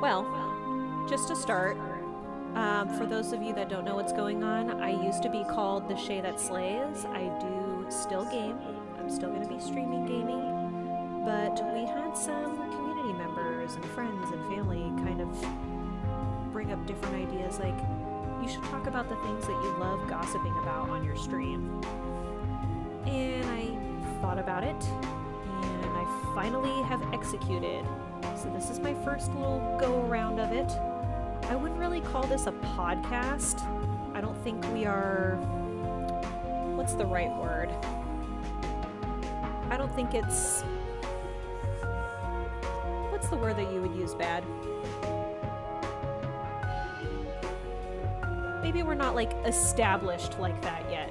Well, just to start, for those of you that don't know what's going on, I used to be called the Shay That Slays. I do still game. I'm still going to be streaming gaming. But we had some community members and friends and family kind of bring up different ideas like, you should talk about the things that you love gossiping about on your stream. And I thought about it, and I finally have executed. So this is my first little go-around of it. I wouldn't really call this a podcast. I don't think we are... What's the right word? I don't think it's... What's the word that you would use, Bad? Maybe we're not, like, established like that yet.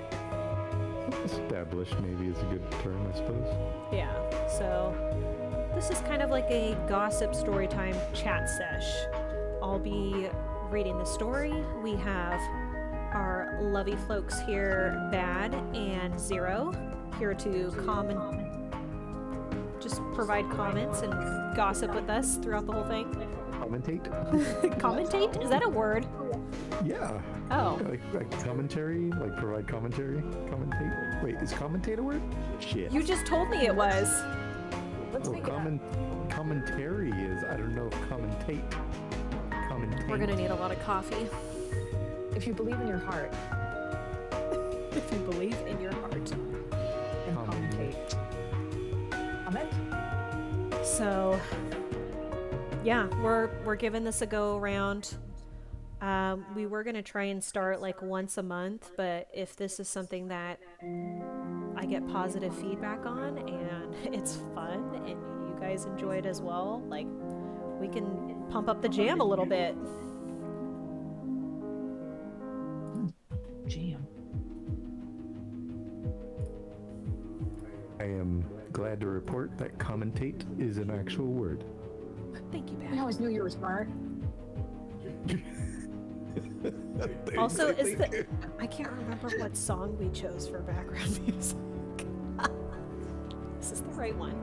Established maybe is a good term, I suppose. Yeah, so this is kind of like a gossip storytime chat sesh. I'll be reading the story. We have our lovey folks here, Bad and Zero, here to just provide comments and gossip with us throughout the whole thing. Commentate? Commentate? Is that a word? Yeah. Oh. Like commentary? Like provide commentary? Commentate? Wait, is commentate a word? Shit. You just told me it was. Let's make it up. Commentary is, I don't know if commentate. We're gonna need a lot of coffee. If you believe in your heart. If you believe in your heart. And commentate. Comment? So, yeah, we're giving this a go around. We were gonna try and start like once a month, but if this is something that I get positive feedback on and it's fun and you guys enjoy it as well, like we can pump up the jam a little bit. Jam. I am glad to report that commentate is an actual word. Thank you, I Bad. always knew you were smart. Also, I can't remember what song we chose for background music. Is this the right one?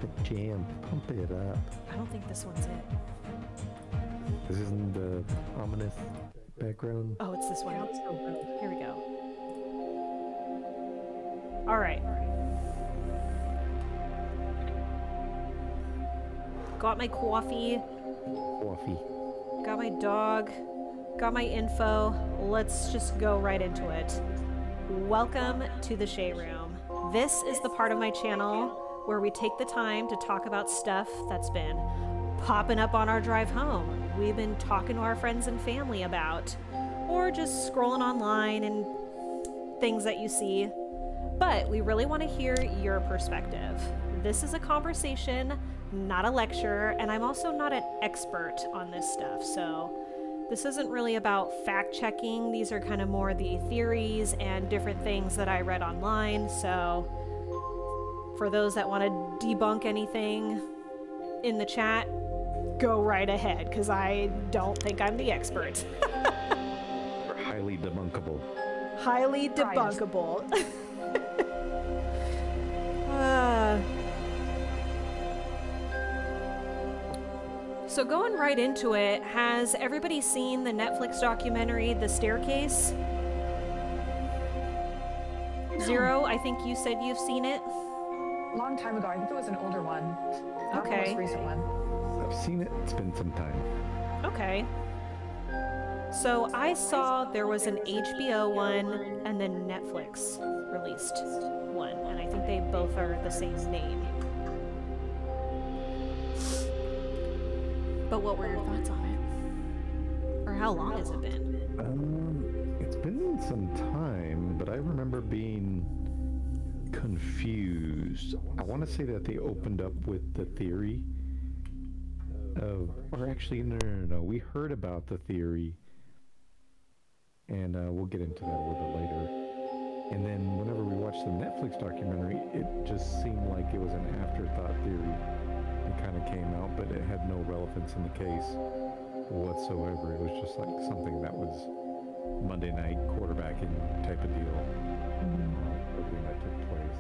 The jam, pump it up. I don't think this one's it. This isn't the ominous background. Oh, it's this one. Yeah, let's go, bro. Here we go. All right. Got my coffee, Coffee. got my dog, got my info. Let's just go right into it. Welcome to the Shay Room. This is the part of my channel where we take the time to talk about stuff that's been popping up on our drive home. We've been talking to our friends and family about, or just scrolling online and things that you see. But we really want to hear your perspective. This is a conversation, not a lecture, and I'm also not an expert on this stuff, so this isn't really about fact-checking. These are kind of more the theories and different things that I read online, so for those that want to debunk anything in the chat, go right ahead, because I don't think I'm the expert. Or highly debunkable. Highly debunkable. So going right into it, has everybody seen the Netflix documentary, The Staircase? Zero, I think you said you've seen it. Long time ago. I think it was an older one. Not the Okay. most recent one. I've seen it. It's been some time. Okay. So I saw there was an HBO one and then Netflix released one, and I think they both are the same name. But what were your thoughts on it? Or how long has it been? It's been some time, but I remember being confused. I want to say that they opened up with the theory of, or actually, no. We heard about the theory, and we'll get into that a little bit later. And then whenever we watched the Netflix documentary, it just seemed like it was an afterthought theory. It kind of came out, but it had no relevance in the case whatsoever. It was just like something that was Monday night quarterbacking type of deal. Everything that took place.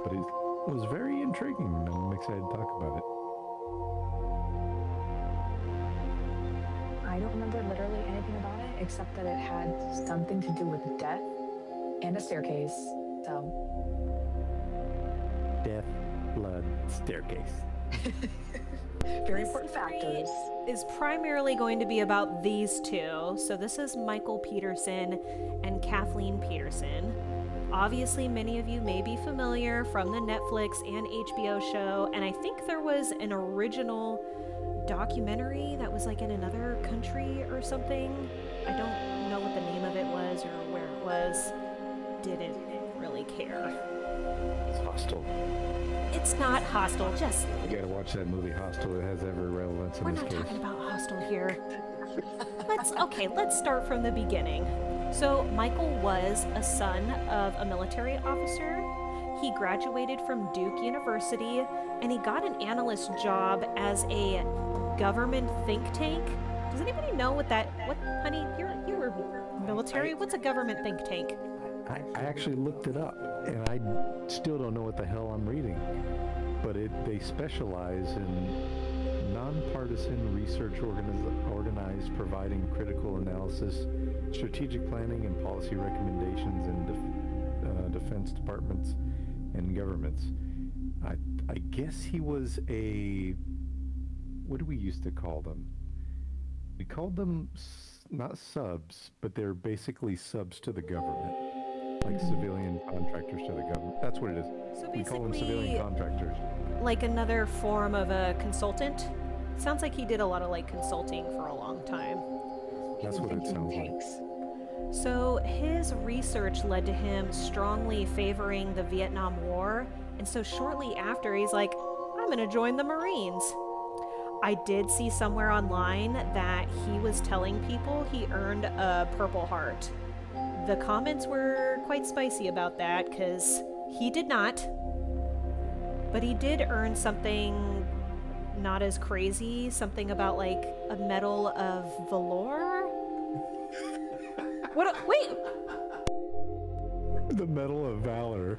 But it was very intriguing, and I'm excited to talk about it. except that it had something to do with death and a staircase. So, Death, blood, staircase. very This important story factors. is primarily going to be about these two. So this is Michael Peterson and Kathleen Peterson. Obviously, many of you may be familiar from the Netflix and HBO show, and I think there was an original documentary that was like in another country or something. I don't know what the name of it was or where it was. Didn't really care. It's Hostel. It's not Hostile, just You gotta watch that movie Hostel. It has every relevance in we're this not case. talking about Hostile here. Let's start from the beginning. So Michael was a son of a military officer. He graduated from Duke University and he got an analyst job as a government think tank. Does anybody know what honey, you were military? What's a government think tank? I actually looked it up, and I still don't know what the hell I'm reading. But they specialize in nonpartisan research organized, providing critical analysis, strategic planning, and policy recommendations in defense departments and governments. I guess he was what do we used to call them? We called them not subs, but they're basically subs to the government. Like civilian contractors to the government. That's what it is. So We call them basically, civilian contractors. like another form of a consultant. Sounds like he did a lot of like consulting for a long time. That's what it sounds like. Tanks. So his research led to him strongly favoring the Vietnam War, and so shortly after he's like, I'm gonna join the Marines. I did see somewhere online that he was telling people he earned a Purple Heart. The comments were quite spicy about that because he did not, but he did earn something not as crazy, something about like a Medal of Valor. Wait, The Medal of Valor.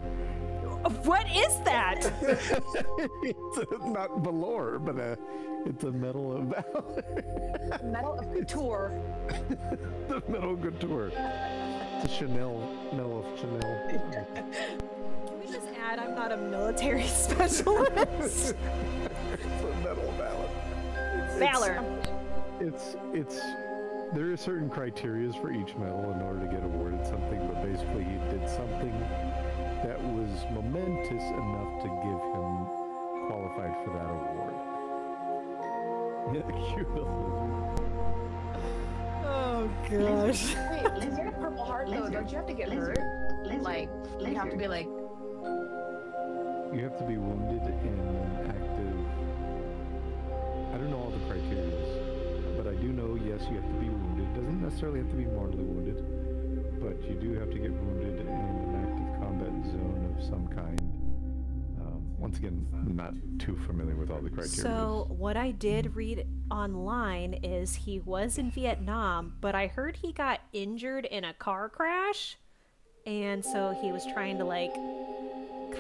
what is that? It's not Valor, but it's a Medal of Valor. Medal of Couture. The Medal of Couture. It's a Medal of Chanel. Can we just add, I'm not a military specialist. It's a Medal of Valor. Valor. It's there are certain criterias for each medal in order to get awarded something, but basically he did something that was momentous enough to give him qualified for that award. Yeah, cute little Oh gosh. Wait, is there a Purple Heart though? Don't you have to get hurt? Like, you have to be like, lizard. You have to be wounded in an active. I don't know all the criteria, but I do know, yes, you have to be wounded. Doesn't necessarily have to be mortally wounded, but you do have to get wounded in an active combat zone of some kind. Once again, I'm not too familiar with all the criteria. So what I did read online is he was in Vietnam, but I heard he got injured in a car crash, and so he was trying to like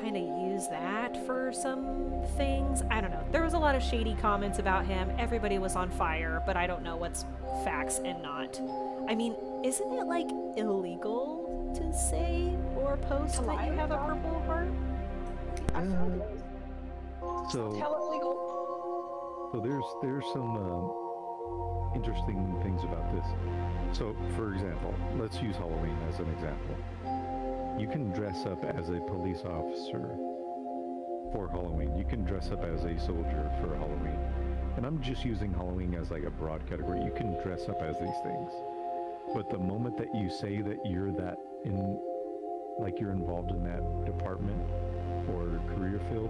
kind of use that for some things. I don't know. There was a lot of shady comments about him. Everybody was on fire, but I don't know what's facts and not. I mean, isn't it like illegal to say or post To that lie you have a about? Purple Heart? I feel like it's So hella illegal. there's some interesting things about this. So, for example, let's use Halloween as an example. You can dress up as a police officer for Halloween. You can dress up as a soldier for Halloween. And I'm just using Halloween as like a broad category. You can dress up as these things. But the moment that you say that you're you're involved in that department or career field,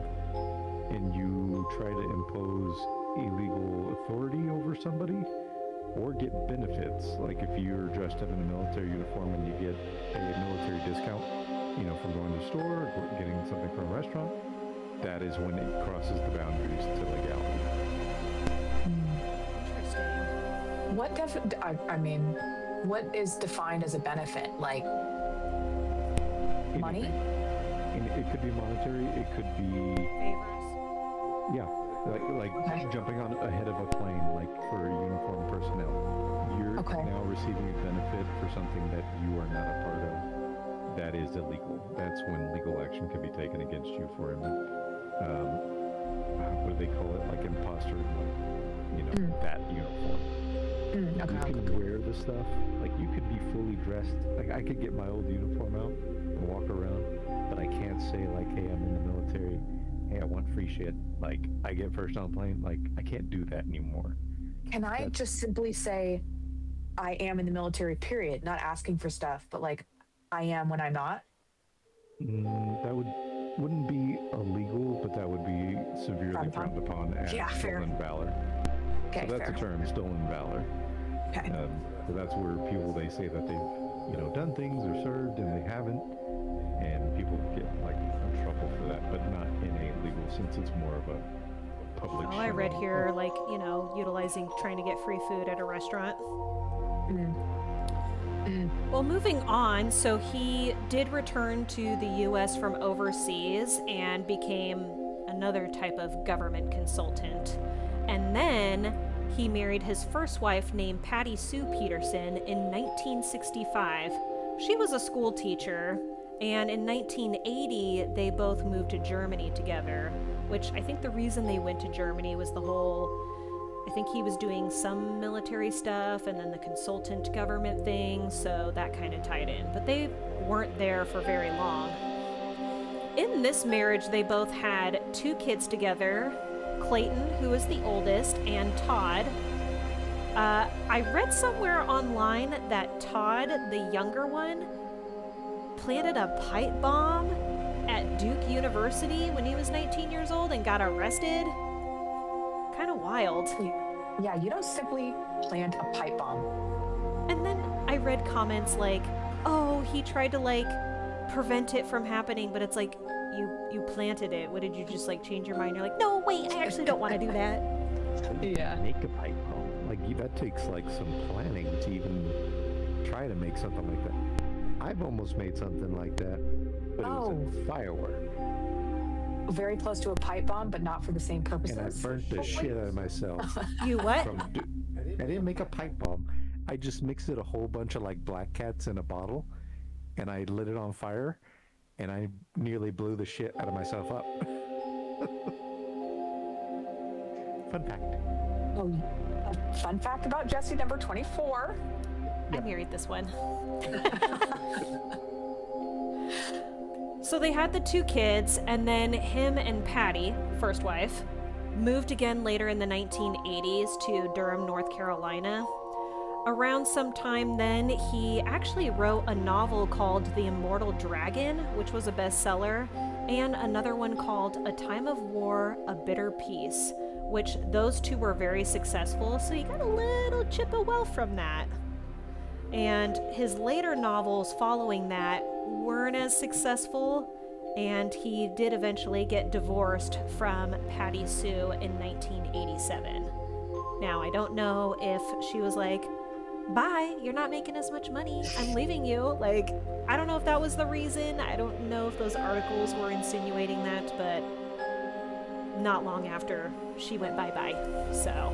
and you try to impose illegal authority over somebody or get benefits, like if you're dressed up in a military uniform and you get a military discount, from going to the store or getting something from a restaurant, that is when it crosses the boundaries to legality. Interesting. What is defined as a benefit? Like money? Anything. And it could be monetary, it could be, Favors. yeah, like Okay. jumping on ahead of a plane, like for uniformed personnel. You're Okay. now receiving a benefit for something that you are not a part of, that is illegal. That's when legal action can be taken against you for what do they call it? Like imposter, that uniform. Okay. You can wear the stuff. Like you could be fully dressed. Like I could get my old uniform out and walk around, but I can't say like, hey, I'm in the military. Hey, I want free shit. Like I get first on plane. Like I can't do that anymore. Can I just simply say I am in the military, period? Not asking for stuff, but like I am when I'm not? That wouldn't be illegal, but that would be severely frowned upon as stolen valor. Okay, so that's fair. a term, stolen valor. Okay. So that's where people, they say that they've done things or served and they haven't, and people get like in trouble for that, but not in a legal sense. It's more of a public. Oh, I read here, like, utilizing, trying to get free food at a restaurant. Well, moving on, so he did return to the U.S. from overseas and became another type of government consultant. And then he married his first wife, named Patty Sue Peterson, in 1965. She was a school teacher, and in 1980, they both moved to Germany together, which I think the reason they went to Germany was I think he was doing some military stuff and then the consultant government thing, so that kind of tied in. But they weren't there for very long. In this marriage, they both had 2 kids together, Clayton, who was the oldest, and Todd. I read somewhere online that Todd, the younger one, planted a pipe bomb at Duke University when he was 19 years old and got arrested. Kind of wild. Yeah, you don't simply plant a pipe bomb. And then I read comments like, oh, he tried to like prevent it from happening, but it's like, you planted it. What, did you just like change your mind? You're like, no, wait, I actually don't want to do that. Yeah. Make a pipe bomb. Like that takes like some planning to even try to make something like that. I've almost made something like that, but it was a firework. Very close to a pipe bomb, but not for the same purposes. And I burnt the shit out of myself. You what? I didn't make a pipe bomb. I just mixed a whole bunch of like Black Cats in a bottle, and I lit it on fire, and I nearly blew the shit out of myself up. Fun fact. Oh, a fun fact about Jesse, number 24. I married this one. So they had the 2 kids, and then him and Patty, first wife, moved again later in the 1980s to Durham, North Carolina. Around some time then, he actually wrote a novel called The Immortal Dragon, which was a bestseller, and another one called A Time of War, A Bitter Peace, which those 2 were very successful, so he got a little chip of wealth from that. And his later novels following that weren't as successful, and he did eventually get divorced from Patty Sue in 1987. Now, I don't know if she was like, bye, you're not making as much money, I'm leaving you. Like, I don't know if that was the reason. I don't know if those articles were insinuating that, but not long after, she went bye-bye, so.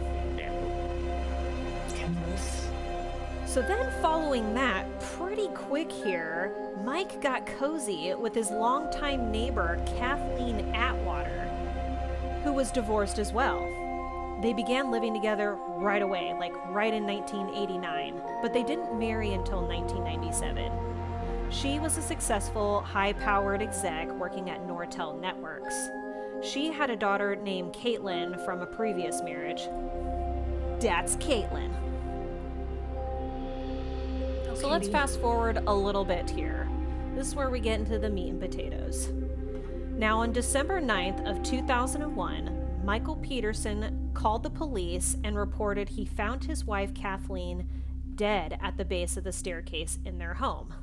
So then following that, pretty quick here, Mike got cozy with his longtime neighbor, Kathleen Atwater, who was divorced as well. They began living together right away, like right in 1989, but they didn't marry until 1997. She was a successful, high-powered exec working at Nortel Networks. She had a daughter named Caitlin from a previous marriage. That's Caitlin. So let's fast forward a little bit here. This is where we get into the meat and potatoes. Now, on December 9th of 2001, Michael Peterson called the police and reported he found his wife Kathleen dead at the base of the staircase in their home.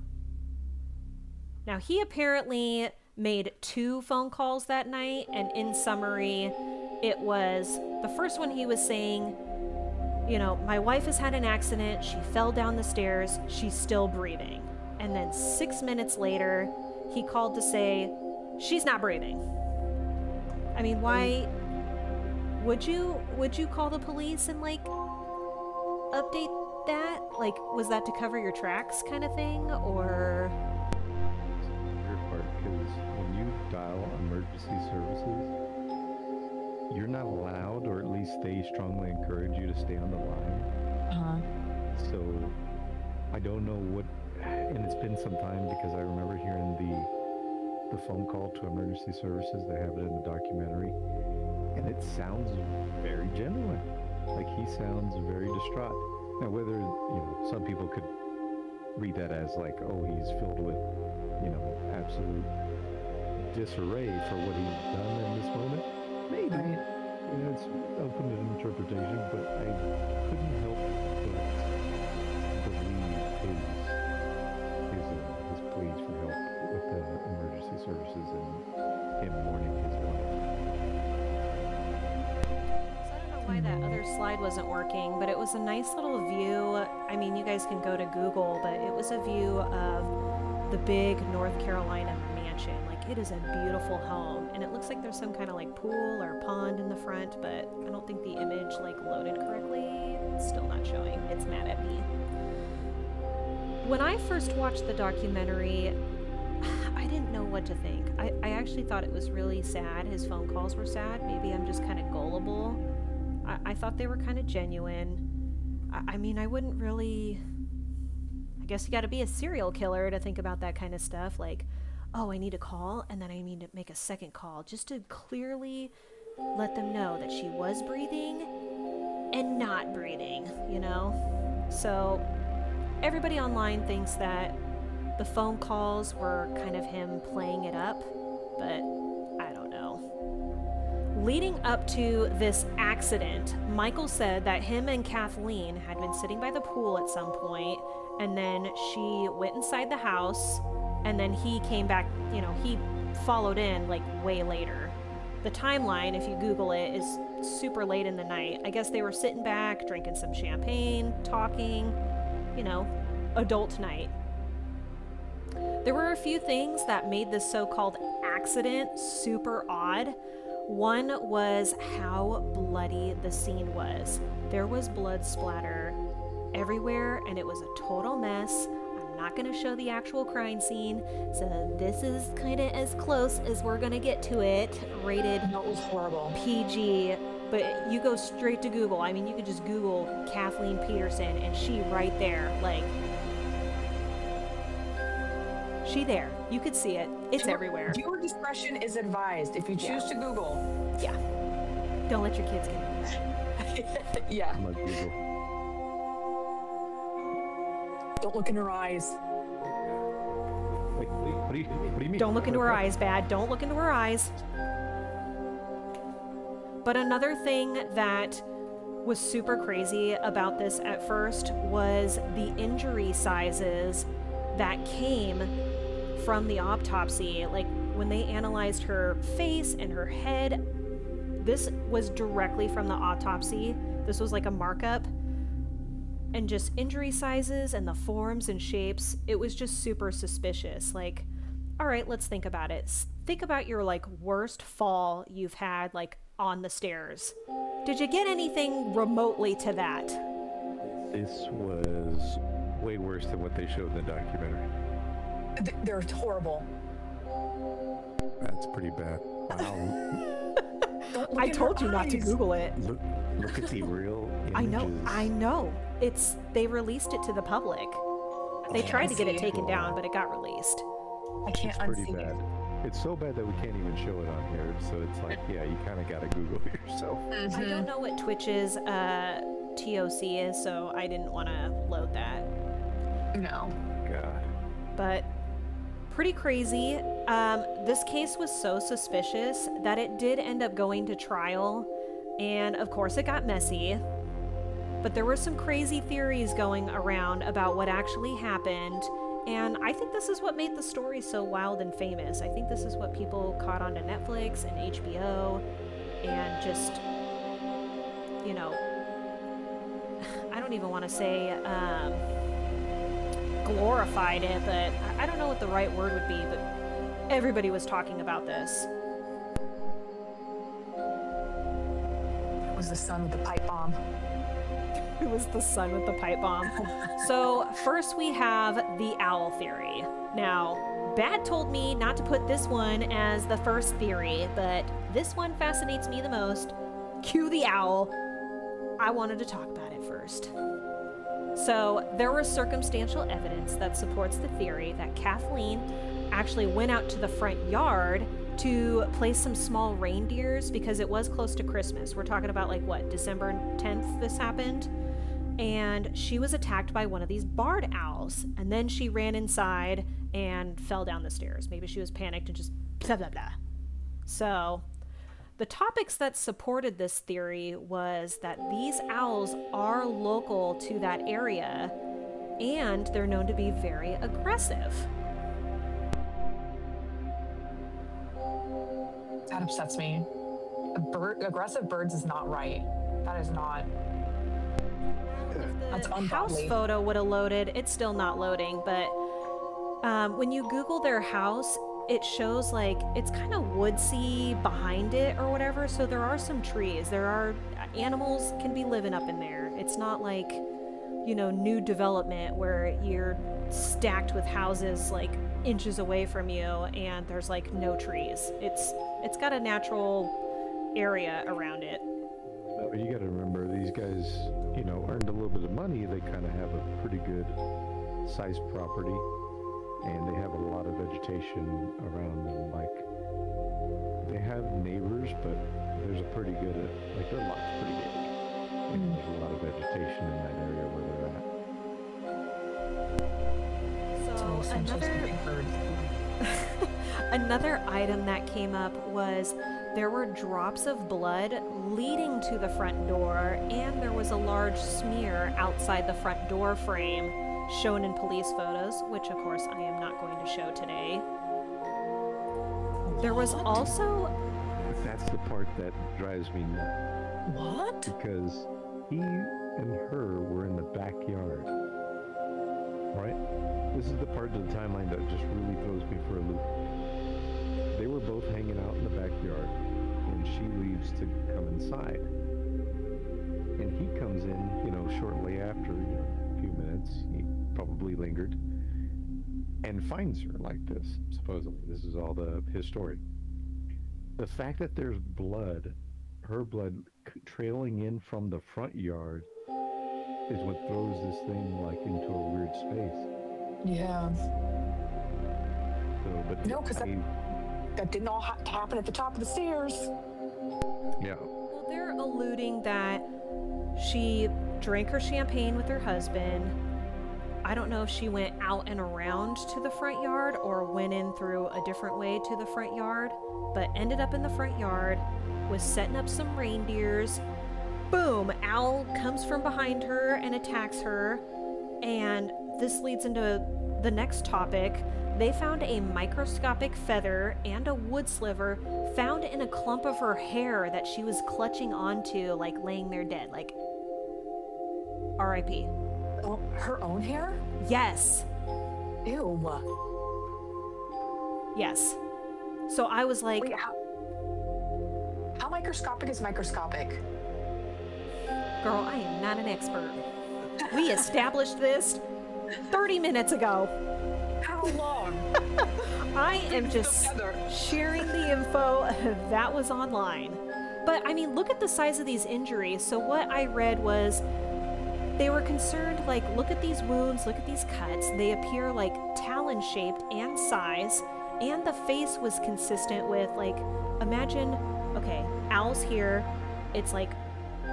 Now, he apparently made 2 phone calls that night, and in summary, it was the first one he was saying, my wife has had an accident, she fell down the stairs, she's still breathing. And then 6 minutes later, he called to say, she's not breathing. I mean, why would you call the police and like update that? Like, was that to cover your tracks kind of thing, or? It's the weird part because when you dial emergency services, you're not allowed, or at least they strongly encourage you to stay on the line. Uh-huh. So I don't know what, and it's been some time because I remember hearing the phone call to emergency services. They have it in the documentary, and it sounds very genuine. Like he sounds very distraught. Now, whether some people could read that as like, oh, he's filled with, absolute disarray for what he's done in this moment. Maybe. Right. It's open to interpretation, but I couldn't help but believe his pleas for help with the emergency services and him mourning his wife. So I don't know why that other slide wasn't working, but it was a nice little view. I mean, you guys can go to Google, but it was a view of the big North Carolina mansion. Like, it is a beautiful home, and it looks like there's some kind of like pool or pond in the front, but I don't think the image like loaded correctly. It's still not showing. It's mad at me. When I first watched the documentary, I didn't know what to think. I actually thought it was really sad. His phone calls were sad. Maybe I'm just kind of gullible. I thought they were kind of genuine. I mean, I wouldn't really... I guess you gotta be a serial killer to think about that kind of stuff. Like, oh, I need a call, and then I need to make a second call just to clearly let them know that she was breathing and not breathing, So everybody online thinks that the phone calls were kind of him playing it up, but I don't know. Leading up to this accident, Michael said that him and Kathleen had been sitting by the pool at some point, and then she went inside the house, and then he came back, he followed in like way later. The timeline, if you Google it, is super late in the night. I guess they were sitting back, drinking some champagne, talking, adult night. There were a few things that made this so-called accident super odd. One was how bloody the scene was. There was blood splatter everywhere, and it was a total mess. I'm not going to show the actual crime scene, so this is kind of as close as we're going to get to it. Rated No, it was horrible. PG, but you go straight to Google. I mean, you could just Google Kathleen Peterson, and she right there, like, she there. You could see it. It's everywhere. Viewer discretion is advised if you choose to Google. Yeah. Don't let your kids get into that. Yeah. I'm like Google. Don't look in her eyes. Wait, what do you mean? Don't look into her eyes, bad. Don't look into her eyes. But another thing that was super crazy about this at first was the injury sizes that came from the autopsy. Like, when they analyzed her face and her head, this was directly from the autopsy. This was like a markup. And just injury sizes and the forms and shapes, it was just super suspicious. Like, all right, let's think about it. Think about your like worst fall you've had like on the stairs. Did you get anything remotely to that? This was way worse than what they showed in the documentary. They're horrible. That's pretty bad. Wow. I told you not to Google it. Look at the real images. I know. They released it to the public. They tried to get it taken Wow. down, but it got released. I can't It's pretty unsee bad. it. It's so bad that we can't even show it on here. So it's like, yeah, you kind of got to Google it yourself. I don't know what Twitch's TOC is, so I didn't want to load that. No. God. But pretty crazy. This case was so suspicious that it did end up going to trial, and of course it got messy. But there were some crazy theories going around about what actually happened, and I think this is what made the story so wild and famous. I think this is what people caught onto Netflix and HBO, and just, I don't even want to say glorified it, but I don't know what the right word would be, but everybody was talking about this. It was the son with the pipe bomb. It was the son with the pipe bomb. So, first we have the owl theory. Now, Bat told me not to put this one as the first theory, but this one fascinates me the most. Cue the owl. I wanted to talk about it first. So, there was circumstantial evidence that supports the theory that Kathleen actually went out to the front yard to place some small reindeers because it was close to Christmas. We're talking about, like, what, December 10th this happened? And she was attacked by one of these barred owls. And then she ran inside and fell down the stairs. Maybe she was panicked and just blah, blah, blah. So, the topics that supported this theory was that these owls are local to that area and they're known to be very aggressive. That upsets me. Aggressive birds is not right. That is not. That's The house ungodly. photo would have loaded. It's still not loading, but when you Google their house, it shows like it's kind of woodsy behind it or whatever. So there are some trees. There are animals can be living up in there. It's not like, you know, new development where you're stacked with houses like inches away from you and there's like no trees. It's got a natural area around it. No, but you got to remember, these guys, you know, earned a little bit of money. They kind of have a pretty good sized property, and they have a lot of vegetation around them. Like, they have neighbors, but there's a pretty good, like, their lot's pretty big. And there's a lot of vegetation in that area where they're at. So Essentially some big birds. another item that came up was there were drops of blood leading to the front door, and there was a large smear outside the front door frame shown in police photos, which of course I am not going to show today. There was What? also That's the part that drives me nuts, What? because he and her were in the backyard, right? This is the part of the timeline that just really throws me for a loop. They were both hanging out in the backyard, and she leaves to come inside. And he comes in, you know, shortly after, you know, a few minutes. He probably lingered and finds her like this, supposedly. This is all his story. The fact that there's blood, her blood trailing in from the front yard, is what throws this thing like into a weird space. Yeah. So, but No, because that didn't all happen at the top of the stairs. yeah, well, they're alluding that she drank her champagne with her husband. I don't know if she went out and around to the front yard or went in through a different way to the front yard, but ended up in the front yard, was setting up some reindeers. Boom! Owl comes from behind her and attacks her. And this leads into the next topic. They found a microscopic feather and a wood sliver found in a clump of her hair that she was clutching onto, like laying there dead, like R.I.P. Oh, her own hair? Yes. Ew. Yes. So I was like, Wait, how microscopic is microscopic? girl, I am not an expert. We established this 30 minutes ago. How long? I am just Feather. sharing the info that was online. But I mean, look at the size of these injuries. So what I read was they were concerned, like, look at these wounds, look at these cuts. They appear like talon shaped and size, and the face was consistent with, like, imagine, okay, owl's here, it's like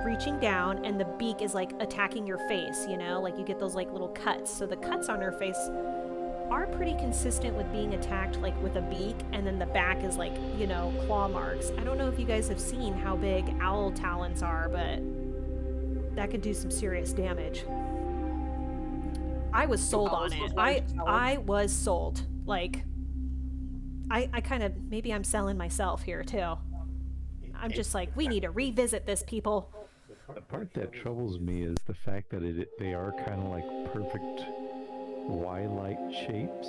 reaching down and the beak is like attacking your face, you know, like you get those like little cuts. So the cuts on her face are pretty consistent with being attacked like with a beak, and then the back is like, you know, claw marks. I don't know if you guys have seen how big owl talons are, but that could do some serious damage. I was sold on it. I was sold. Like, I kind of, maybe I'm selling myself here too. I'm just like, we need to revisit this, people. the part that troubles me is the fact that they are kind of like perfect Y-light shapes.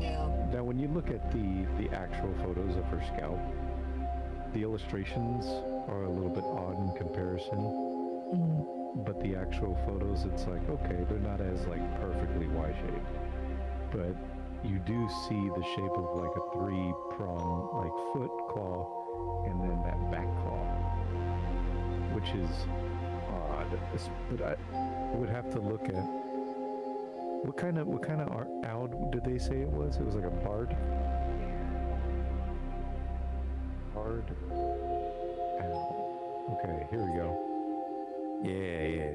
Yeah. Now, when you look at the actual photos of her scalp, the illustrations are a little bit odd in comparison. but the actual photos, it's like, okay, they're not as like perfectly Y-shaped, but you do see the shape of like a three-prong like foot claw, and then that back claw, which is odd. But I would have to look at what kind of owl did they say it was? It was like a barred owl. Okay, here we go. Yeah.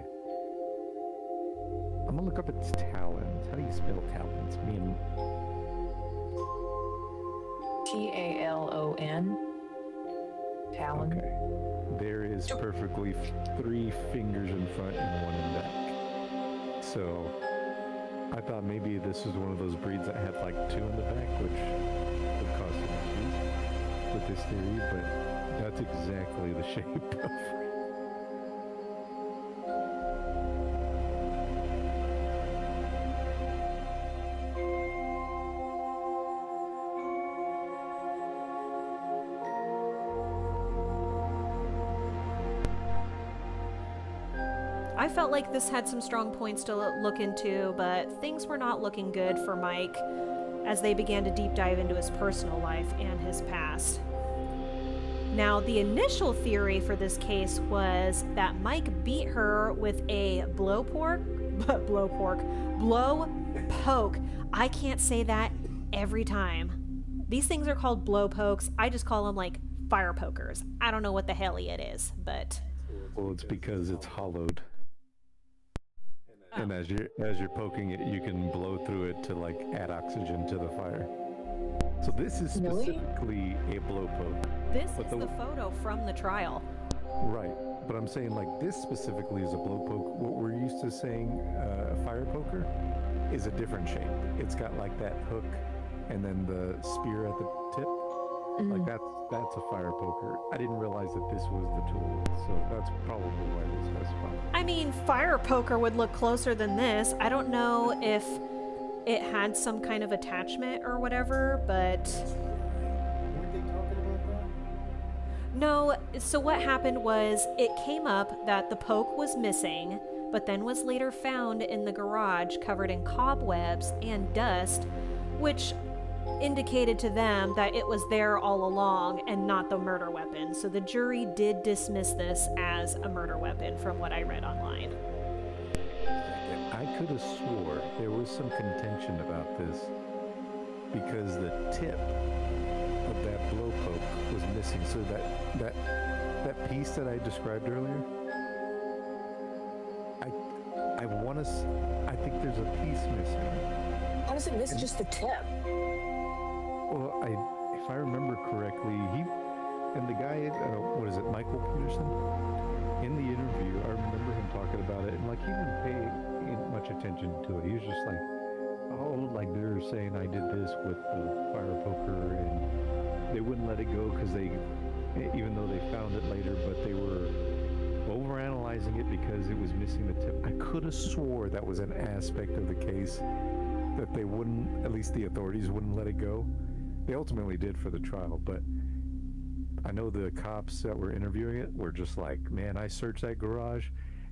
I'm gonna look up its talons. How do you spell talons? Me and Talon. Talon. okay. There is perfectly 3 fingers in front and 1 in back. So I thought maybe this was one of those breeds that had like 2 in the back, which would cause some issues with this theory, but that's exactly the shape of. I felt like this had some strong points to look into, but things were not looking good for Mike as they began to deep dive into his personal life and his past. Now, the initial theory for this case was that Mike beat her with a blow poke. I can't say that every time. These things are called blow pokes. I just call them like fire pokers. I don't know what the hell it is, but Well, it's because it's hollowed. And as you're poking it, you can blow through it to like add oxygen to the fire. So this is specifically a blow poke. This is the photo from the trial. Right, but I'm saying like this specifically is a blow poke. What we're used to saying a fire poker is a different shape. It's got like that hook and then the spear at the tip. Like that's a fire poker. I didn't realize that this was the tool, so that's probably why this was fun. I mean, fire poker would look closer than this. I don't know if it had some kind of attachment or whatever, but Weren't they talking about that? no. So what happened was it came up that the poke was missing, but then was later found in the garage covered in cobwebs and dust, which indicated to them that it was there all along and not the murder weapon. So the jury did dismiss this as a murder weapon from what I read online. I could have swore there was some contention about this because the tip of that blow poke was missing. So that piece that I described earlier, I think there's a piece missing. How does it miss just the tip? Well, if I remember correctly, and the guy, what is it, Michael Peterson? In the interview, I remember him talking about it, and like he didn't pay much attention to it. He was just like, oh, like they're saying I did this with the fire poker, and they wouldn't let it go because even though they found it later, but they were overanalyzing it because it was missing the tip. I could have swore that was an aspect of the case that they wouldn't, at least the authorities wouldn't let it go. They ultimately did for the trial, but I know the cops that were interviewing it were just like, man, I searched that garage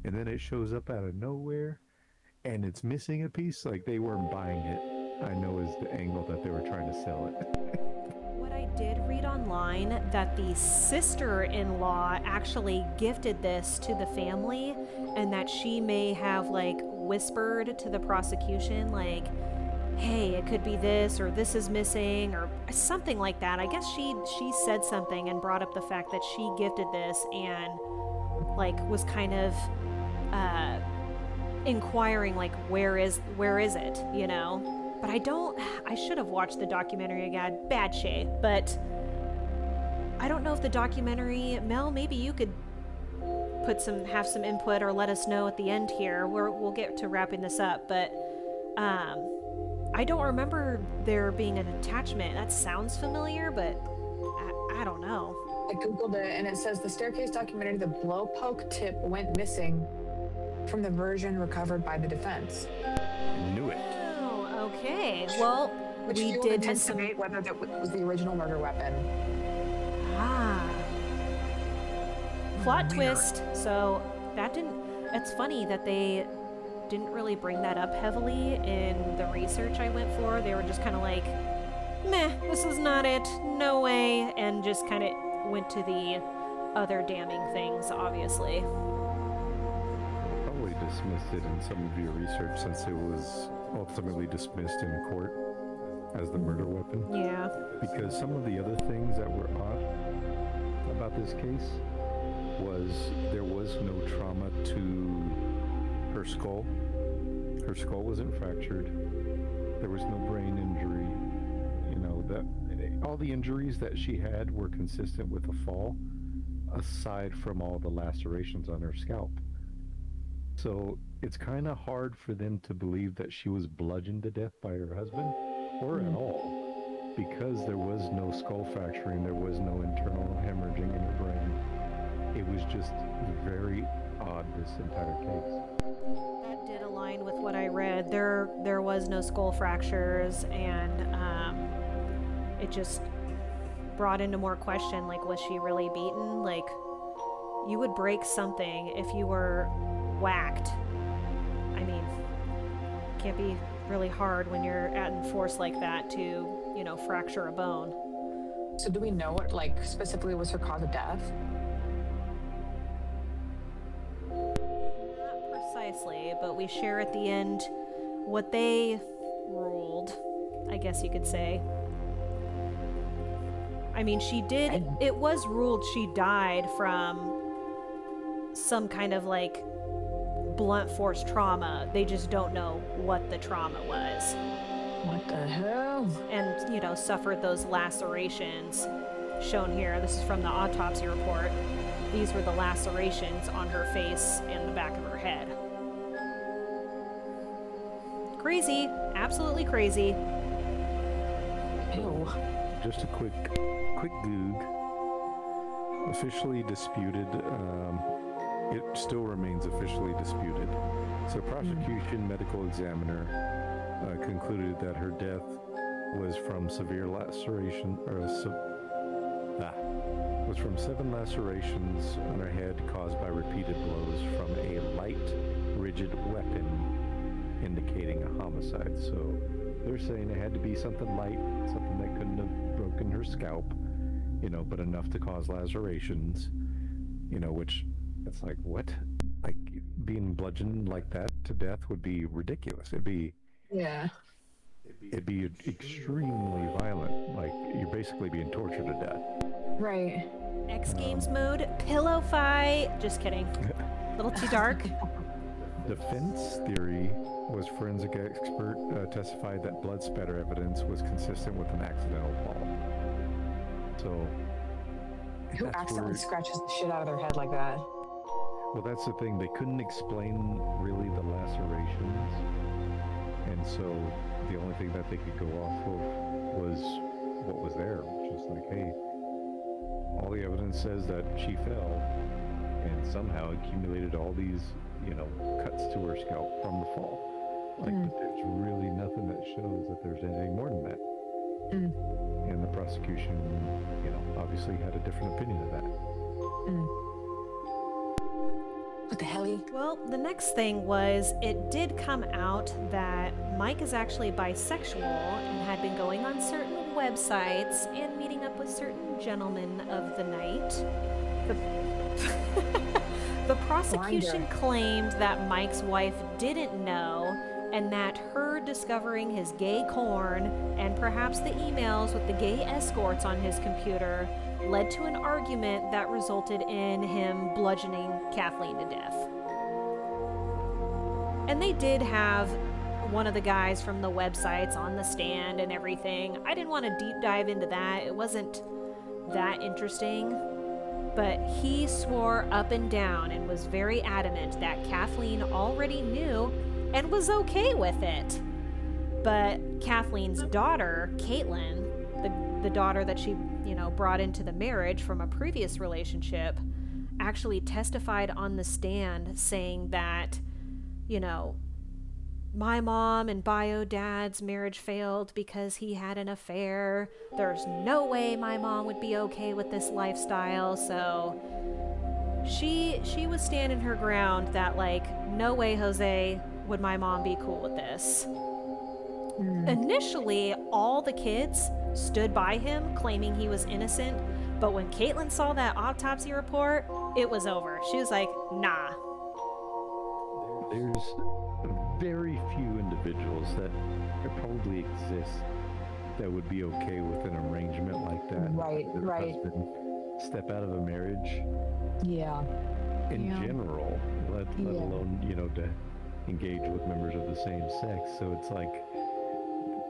and then it shows up out of nowhere and it's missing a piece. Like they weren't buying it, I know is the angle that they were trying to sell it. What I did read online that the sister-in-law actually gifted this to the family and that she may have like whispered to the prosecution like, hey, it could be this or this is missing or something like that. I guess she said something and brought up the fact that she gifted this and like was kind of inquiring like where is it, you know? But I should have watched the documentary again. Bad shape, but I don't know if the documentary, Mel, maybe you could have some input or let us know at the end here. We'll get to wrapping this up, but I don't remember there being an attachment. That sounds familiar, but I don't know. I googled it and it says the staircase documentary, the blow poke tip went missing from the version recovered by the defense. I knew it. Oh, okay. Well, Which we you did would miss some. debate whether that was the original murder weapon. Ah. Plot Weird. twist. So that didn't. it's funny that they didn't really bring that up heavily in the research I went for. They were just kind of like, meh, this is not it, no way, and just kind of went to the other damning things, obviously. Probably dismissed it in some of your research since it was ultimately dismissed in court as the murder weapon. Yeah. Because some of the other things that were odd about this case was there was no trauma to her skull. Her skull wasn't fractured. There was no brain injury. You know, that all the injuries that she had were consistent with a fall, aside from all the lacerations on her scalp. So it's kind of hard for them to believe that she was bludgeoned to death by her husband, or at all, because there was no skull fracturing, there was no internal hemorrhaging in her brain. It was just very odd, this entire case. That did align with what I read. There was no skull fractures, and it just brought into more question, like, was she really beaten? Like, you would break something if you were whacked. I mean, can't be really hard when you're adding force like that to, you know, fracture a bone. So do we know what, like, specifically was her cause of death? Not precisely, but we share at the end what they ruled, I guess you could say. I mean, it was ruled she died from some kind of, like, blunt force trauma. They just don't know what the trauma was. What the hell? And, you know, suffered those lacerations shown here. This is from the autopsy report. These were the lacerations on her face and the back of her head. Crazy. Absolutely crazy. Ew. Just a quick goog. Officially disputed. It still remains officially disputed. So prosecution medical examiner concluded that her death was from severe laceration, was from 7 lacerations on her head caused by repeated blows from a light, rigid weapon, indicating a homicide. So they're saying it had to be something light, something that couldn't have broken her scalp, you know, but enough to cause lacerations, you know, which it's like, what? Like, being bludgeoned like that to death would be ridiculous. It'd be extremely violent. Like, you're basically being tortured to death. Right. X Games mode, pillow fight. Just kidding. A little too dark. Defense theory was forensic expert testified that blood spatter evidence was consistent with an accidental fall. So, Who accidentally scratches the shit out of their head like that? Well, that's the thing. They couldn't explain really the lacerations, and so the only thing that they could go off of was what was there, which is like, hey, all the evidence says that she fell and somehow accumulated all these, you know, cuts to her scalp from the fall. Like, but there's really nothing that shows that there's anything more than that. And the prosecution, you know, obviously had a different opinion of that. What the hell? Well, the next thing was it did come out that Mike is actually bisexual and had been going on certain websites and meeting up with certain gentlemen of the night. The prosecution claimed that Mike's wife didn't know, and that her discovering his gay corn and perhaps the emails with the gay escorts on his computer led to an argument that resulted in him bludgeoning Kathleen to death. And they did have one of the guys from the websites on the stand and everything. I didn't want to deep dive into that. It wasn't that interesting. But he swore up and down and was very adamant that Kathleen already knew and was okay with it. But Kathleen's daughter, Caitlin, the daughter that she, you know, brought into the marriage from a previous relationship, actually testified on the stand saying that, you know, my mom and bio dad's marriage failed because he had an affair. There's no way my mom would be okay with this lifestyle. So she was standing her ground that, like, no way, Jose, would my mom be cool with this. Initially, all the kids stood by him, claiming he was innocent, but when Caitlin saw that autopsy report, it was over. She was like, nah. There's very few individuals that probably exist that would be okay with an arrangement like that. Right, Their right. husband step out of a marriage Yeah. in Yeah. general, let Yeah. alone, to engage with members of the same sex. So it's like,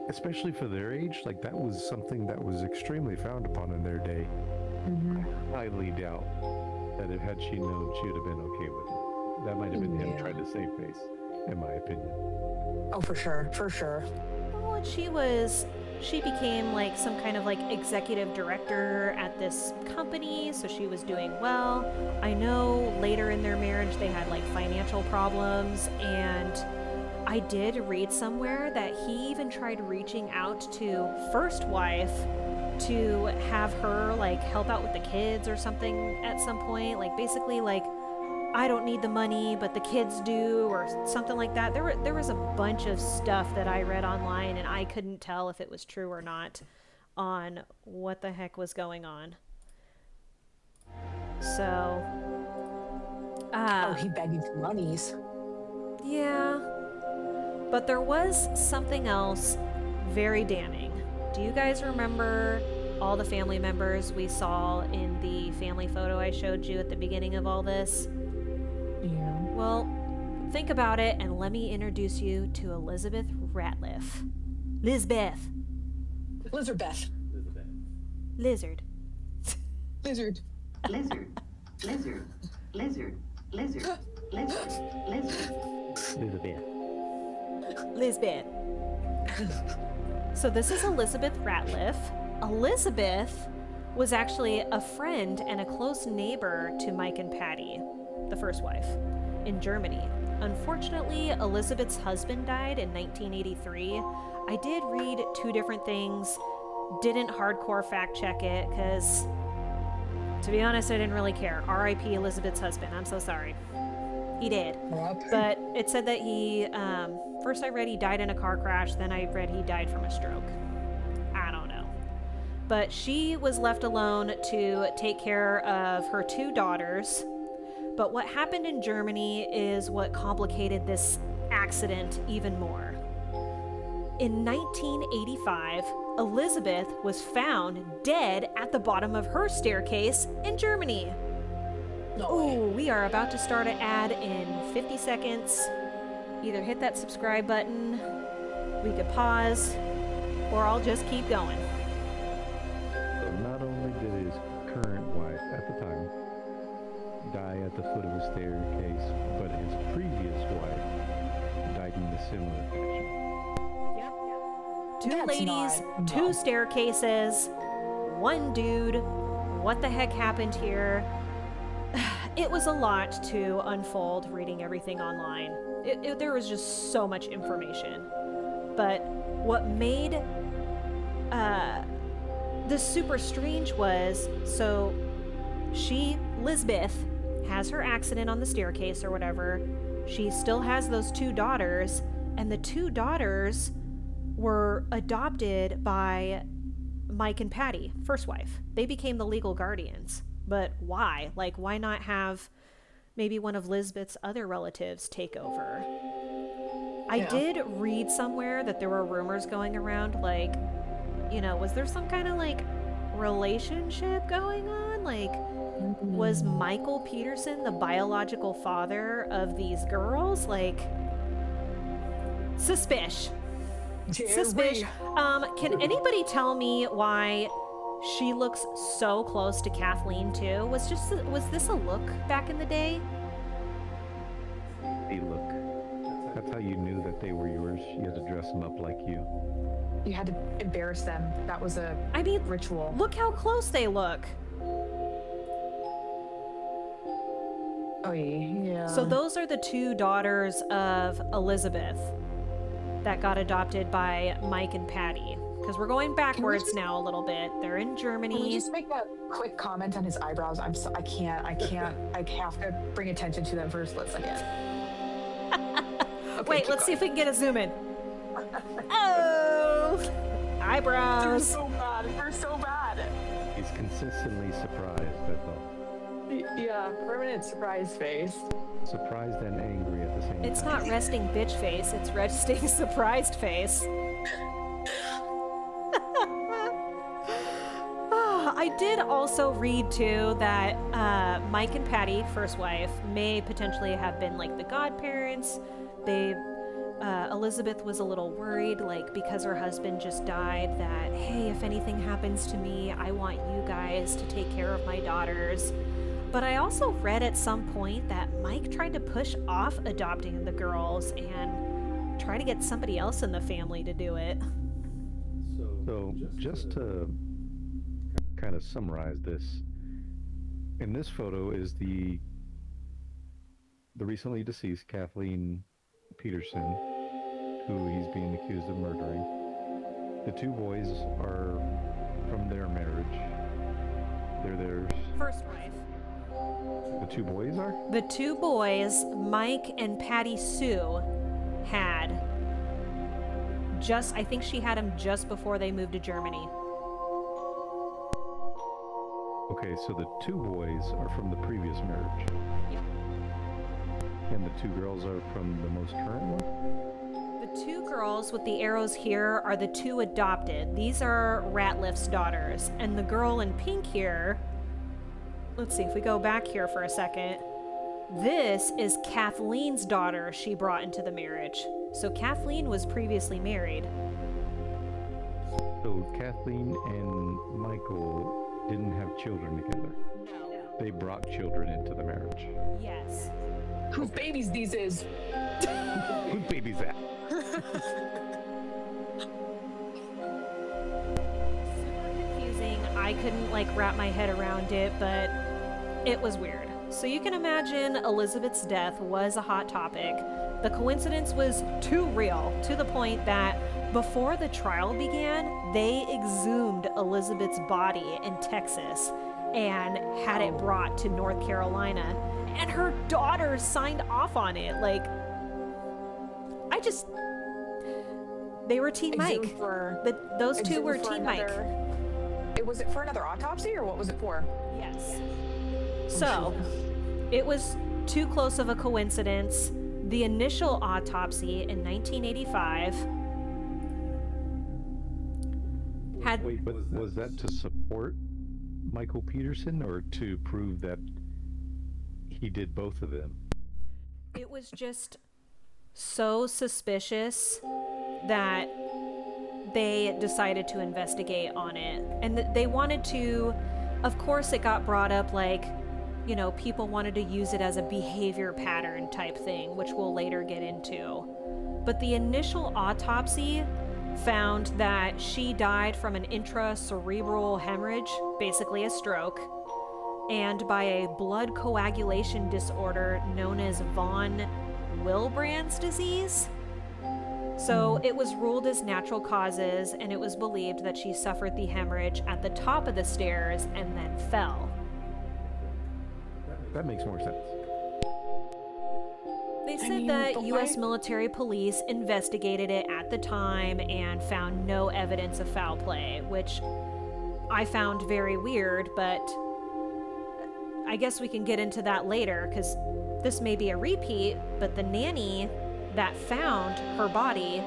especially for their age, like that was something that was extremely frowned upon in their day. I highly doubt that had she known, she would have been okay with it. That might have been him Yeah. trying to save face, in my opinion. Oh, for sure. For sure. Well, and she became like some kind of like executive director at this company, so she was doing well. I know later in their marriage they had like financial problems, and I did read somewhere that he even tried reaching out to first wife to have her like help out with the kids or something at some point, like basically like, I don't need the money, but the kids do, or something like that. There was a bunch of stuff that I read online, and I couldn't tell if it was true or not on what the heck was going on. So, He begging for monies. yeah. But there was something else very damning. Do you guys remember all the family members we saw in the family photo I showed you at the beginning of all this? Yeah. Well, think about it, and let me introduce you to Elizabeth Ratliff. Lizbeth. Lizardbeth. Lizard. Lizard. Lizard, lizard, lizard, lizard, lizard, lizard. Lizbeth. So this is Elizabeth Ratliff. Elizabeth was actually a friend and a close neighbor to Mike and Patty, the first wife, in Germany. Unfortunately, Elizabeth's husband died in 1983. I did read two different things, didn't hardcore fact check it, because to be honest, I didn't really care. R.I.P. Elizabeth's husband. I'm so sorry. He did. But it said that he, first I read he died in a car crash, then I read he died from a stroke. I don't know. But she was left alone to take care of her two daughters. But what happened in Germany is what complicated this accident even more. In 1985, Elizabeth was found dead at the bottom of her staircase in Germany. Ooh, we are about to start an ad in 50 seconds. Either hit that subscribe button, we could pause, or I'll just keep going. So not only did his current wife at the time die at the foot of the staircase, but his previous wife died in a similar fashion. Two That's ladies, not- two no. staircases, one dude. What the heck happened here? It was a lot to unfold reading everything online. There was just so much information. But what made this super strange was, so Lizbeth, has her accident on the staircase or whatever. She still has those two daughters, and the two daughters were adopted by Mike and Patty, first wife. They became the legal guardians. But why? Like, why not have maybe one of Lizbeth's other relatives take over? I did read somewhere that there were rumors going around, like, was there some kind of, like, relationship going on? Like, was Michael Peterson the biological father of these girls? Like, suspicious. Suspicious. Can anybody tell me why she looks so close to Kathleen too? Was this a look back in the day? Hey, look. That's how you knew that they were yours. You had to dress them up like you. You had to embarrass them. That was a ritual. Look how close they look. Oh, yeah. So those are the two daughters of Elizabeth that got adopted by Mike and Patty. because we're going backwards now a little bit. They're in Can we Germany. just make a quick comment on his eyebrows? I have to bring attention to them for a split second. Okay, Wait, keep let's see going. if we can get a zoom in. Oh, They're eyebrows. so bad. They're so bad. He's consistently surprised, that's all. Yeah, permanent surprise face. Surprised and angry at the same time. It's not resting bitch face, it's resting surprised face. I did also read too that Mike and Patty, first wife, may potentially have been like the godparents. Elizabeth was a little worried, like because her husband just died, that hey, if anything happens to me, I want you guys to take care of my daughters. But I also read at some point that Mike tried to push off adopting the girls and try to get somebody else in the family to do it. So, just to kind of summarize this, in this photo is the recently deceased Kathleen Peterson, who he's being accused of murdering. The two boys are from their marriage. They're theirs. First wife. The two boys are? The two boys, Mike and Patty Sue, had I think she had him just before they moved to Germany. Okay, so the two boys are from the previous marriage. Yeah. And the two girls are from the most current one? The two girls with the arrows here are the two adopted. These are Ratliff's daughters. And the girl in pink here, let's see if we go back here for a second. This is Kathleen's daughter she brought into the marriage. So Kathleen was previously married. So Kathleen and Michael didn't have children together. No. They brought children into the marriage. Yes. Whose babies these is? Whose baby's that? Super confusing. I couldn't wrap my head around it, but it was weird. So you can imagine Elizabeth's death was a hot topic. The coincidence was too real, to the point that before the trial began, they exhumed Elizabeth's body in Texas and had it brought to North Carolina. And her daughter signed off on it. They were Team Exhumed Mike. for- Those two exhumed were for Team Mike. Was it for another autopsy, or what was it for? Yes. So, it was too close of a coincidence. The initial autopsy in 1985 had. Wait, but was that to support Michael Peterson or to prove that he did both of them? It was just so suspicious that they decided to investigate on it. And they wanted to, of course, it got brought up people wanted to use it as a behavior pattern type thing, which we'll later get into. But the initial autopsy found that she died from an intracerebral hemorrhage, basically a stroke, and by a blood coagulation disorder known as von Willebrand's disease. So it was ruled as natural causes, and it was believed that she suffered the hemorrhage at the top of the stairs and then fell. That makes more sense. They said that U.S. military police investigated it at the time and found no evidence of foul play, which I found very weird, but I guess we can get into that later, because this may be a repeat, but the nanny that found her body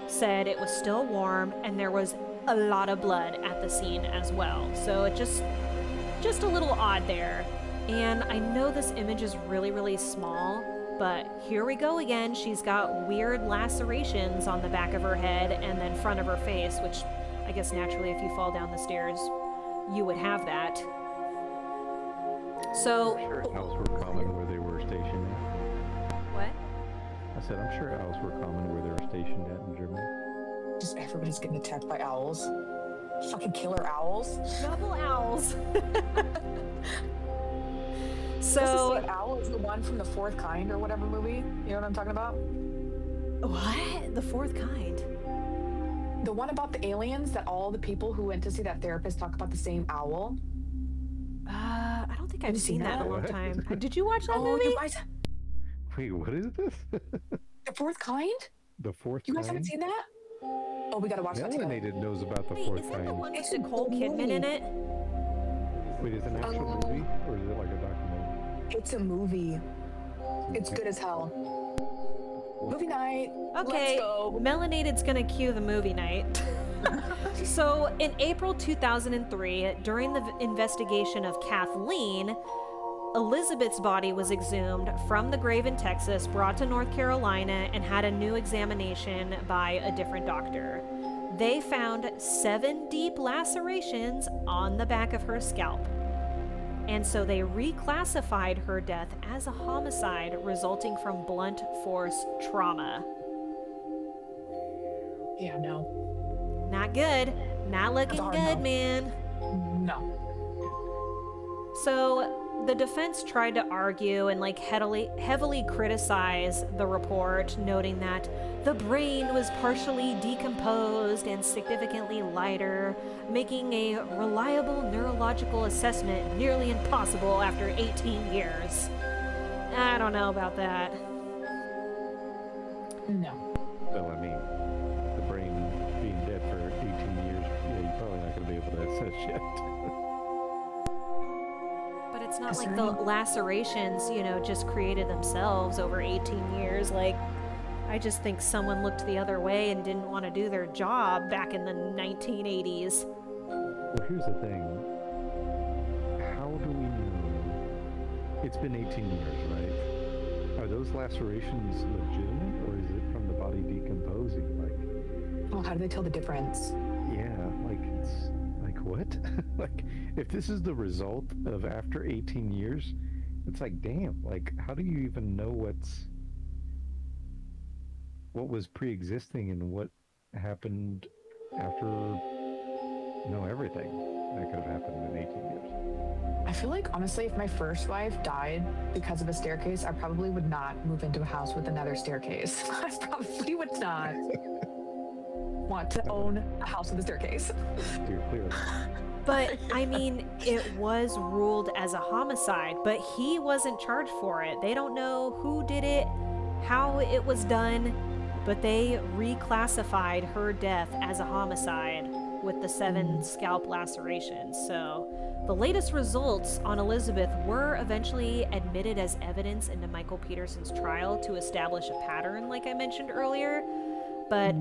said it was still warm and there was a lot of blood at the scene as well. So it just a little odd there. And I know this image is really, really small, but here we go again. She's got weird lacerations on the back of her head and then front of her face, which I guess naturally if you fall down the stairs, you would have that. So, I'm sure owls were common where they were stationed at. what? I said, I'm sure owls were common where they were stationed at in Germany. Just everybody's getting attacked by owls. Fucking killer owls. Double owls. So So, owl is the one from the Fourth Kind or whatever movie. You know what I'm talking about? what? The fourth kind? The one about the aliens that all the people who went to see that therapist talk about the same owl. I don't think I've you seen seen that in a that? long What? time. Did you watch that Oh, movie? you guys, Wait, what is this? the fourth kind? The fourth You guys kind? haven't seen that? Oh, we gotta watch that together. Melanated knows about the Wait, fourth is that the kind. one with It's a Nicole good Kidman in movie. it? Wait, is it an actual Oh. movie or is it like a documentary? It's a movie. It's good as hell. Movie night. Okay, Let's go. Melanated's gonna cue the movie night. So, in April 2003, during the investigation of Kathleen, Elizabeth's body was exhumed from the grave in Texas, brought to North Carolina, and had a new examination by a different doctor. They found 7 deep lacerations on the back of her scalp. And so they reclassified her death as a homicide resulting from blunt force trauma. Yeah, no. Not good. Not looking hard good, no. man. No. So the defense tried to argue and heavily criticize the report, noting that the brain was partially decomposed and significantly lighter, making a reliable neurological assessment nearly impossible after 18 years. I don't know about that. No. Well, I mean, the brain being dead for 18 years, yeah, you're probably not going to be able to assess yet. But it's not Is like there the any- lacerations, just created themselves over 18 years. Like, I just think someone looked the other way and didn't want to do their job back in the 1980s. Well, here's the thing. How do we know? It's been 18 years, right? Are those lacerations legitimate, or is it from the body decomposing? Like, Oh, how do they tell the difference? yeah, like it's like what? Like, if this is the result of after 18 years, it's like, damn. Like, how do you even know what was pre-existing and what happened after? Everything that could have happened in 18 years. I feel like, honestly, if my first wife died because of a staircase, I probably would not move into a house with another staircase. I probably would not want to own a house with a staircase. Steer clear. But, I mean, it was ruled as a homicide, but he wasn't charged for it. They don't know who did it, how it was done, but they reclassified her death as a homicide with the 7 scalp lacerations. So the latest results on Elizabeth were eventually admitted as evidence into Michael Peterson's trial to establish a pattern, like I mentioned earlier. But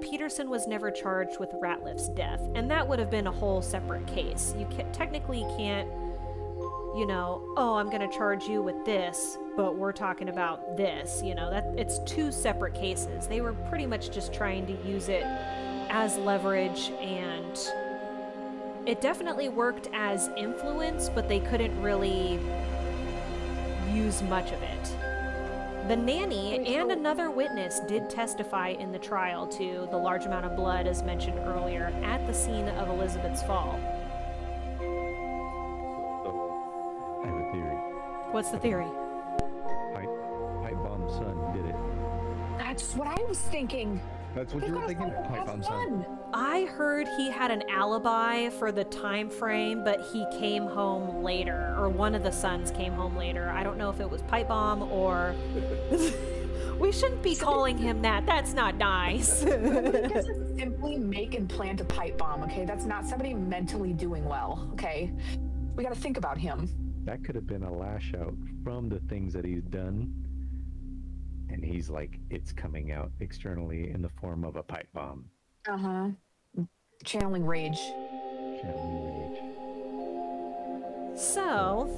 Peterson was never charged with Ratliff's death, and that would have been a whole separate case. You technically can't, oh, I'm going to charge you with this, but we're talking about this. That it's 2 separate cases. They were pretty much just trying to use it as leverage, and it definitely worked as influence, but they couldn't really use much of it. The nanny and another witness did testify in the trial to the large amount of blood, as mentioned earlier, at the scene of Elizabeth's fall. I have a theory. What's the theory? Pipe bomb son did it. That's what I was thinking. That's what He you were got a thinking? son. Pipe Have bomb son. fun. I heard he had an alibi for the time frame, but he came home later, or one of the sons came home later. I don't know if it was pipe bomb or... We shouldn't be calling him that. That's not nice. Somebody doesn't simply make and plant a pipe bomb, okay? That's not somebody mentally doing well, okay? We gotta think about him. That could have been a lash out from the things that he's done. And he's like, it's coming out externally in the form of a pipe bomb. Uh-huh. Channeling rage. Channeling rage. So,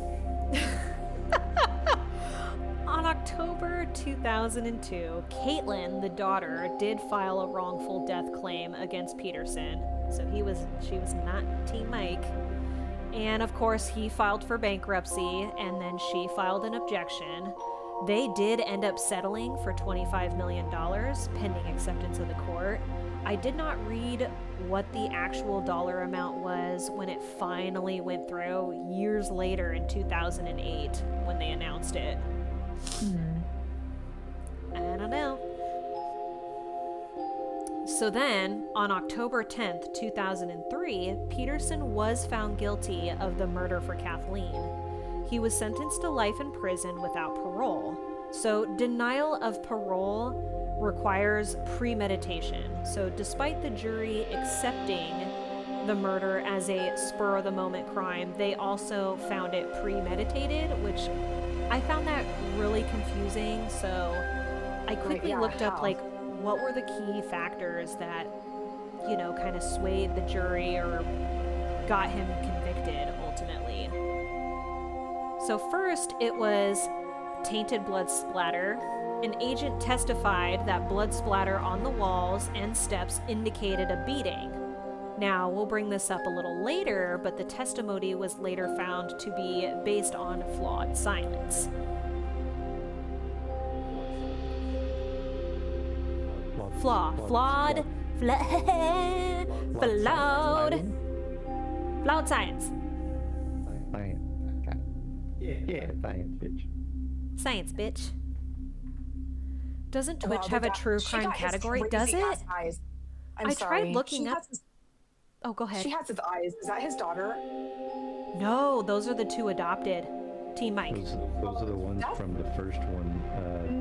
on October 2002, Caitlin, the daughter, did file a wrongful death claim against Peterson. So she was not Team Mike. And of course, he filed for bankruptcy, and then she filed an objection. They did end up settling for $25 million, pending acceptance of the court. I did not read what the actual dollar amount was when it finally went through years later in 2008 when they announced it. I don't know. So then, on October 10th, 2003, Peterson was found guilty of the murder for Kathleen. He was sentenced to life in prison without parole. So, denial of parole requires premeditation. So, despite the jury accepting the murder as a spur of the moment crime, they also found it premeditated, which I found that really confusing. So, I quickly looked up, like, what were the key factors that, you know, kind of swayed the jury or got him convicted ultimately. So first, it was tainted blood splatter. An agent testified that blood splatter on the walls and steps indicated a beating. Now, we'll bring this up a little later, but the testimony was later found to be based on flawed science. Flawed science. Science. Yeah, science, bitch. Science, bitch. Doesn't Twitch Wow, have a the true she crime got his category? Does crazy it? ass eyes. I'm I sorry. tried looking She up. has his- Oh, go ahead. She has his eyes. Is that his daughter? No, those are the two adopted. Team Mike. Those are the ones from the first one.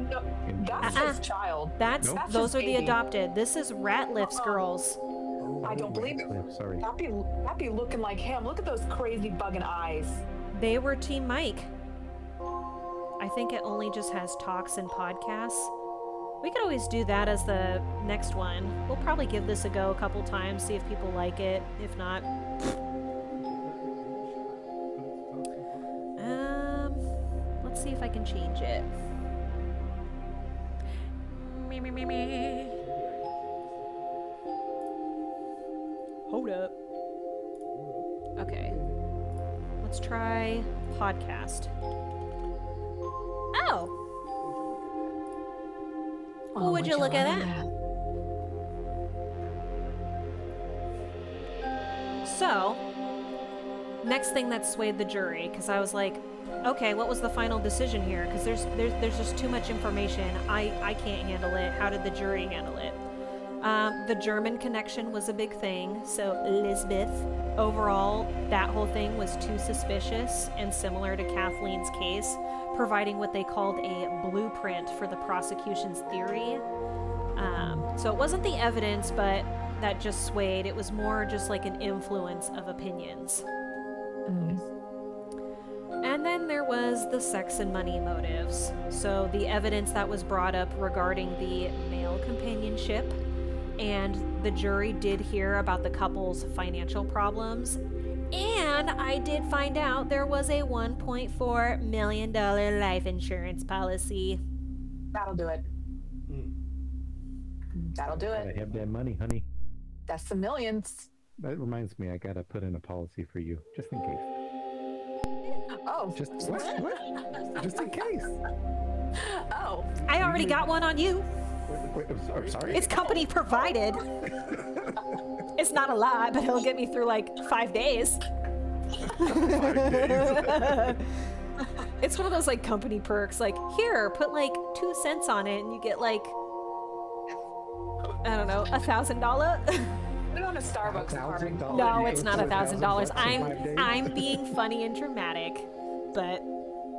No, that's his child. That's Nope. those his are the baby. adopted. This is Ratliff's girls. I don't believe it. Cliff, sorry. That be looking like him. Look at those crazy bugging eyes. They were Team Mike. I think it only just has talks and podcasts. We could always do that as the next one. We'll probably give this a go a couple times, see if people like it. If not, let's see if I can change it. Me. Hold up. Okay. Let's try podcast. Oh! Well, would you look at that? So, next thing that swayed the jury, because I was like, okay, what was the final decision here? Because there's just too much information. I can't handle it. How did the jury handle it? The German connection was a big thing. So Lisbeth, overall, that whole thing was too suspicious and similar to Kathleen's case, providing what they called a blueprint for the prosecution's theory. So it wasn't the evidence, but that just swayed. It was more just like an influence of opinions. And then there was the sex and money motives. So the evidence that was brought up regarding the male companionship, and the jury did hear about the couple's financial problems. And I did find out there was a $1.4 million life insurance policy. That'll do it. That'll do I it. have that money, honey. That's the millions. That reminds me, I gotta put in a policy for you, just in case. Oh. Just what? Just in case. Oh. I already got one on you. Wait, I'm sorry. It's company provided. It's not a lot, but it'll get me through like 5 days. 5 days. It's one of those like company perks, like here, put like 2 cents on it and you get like, I don't know, $1,000. Put it on a Starbucks card. No, it's not $1,000. in 5 days. I'm being funny and dramatic, but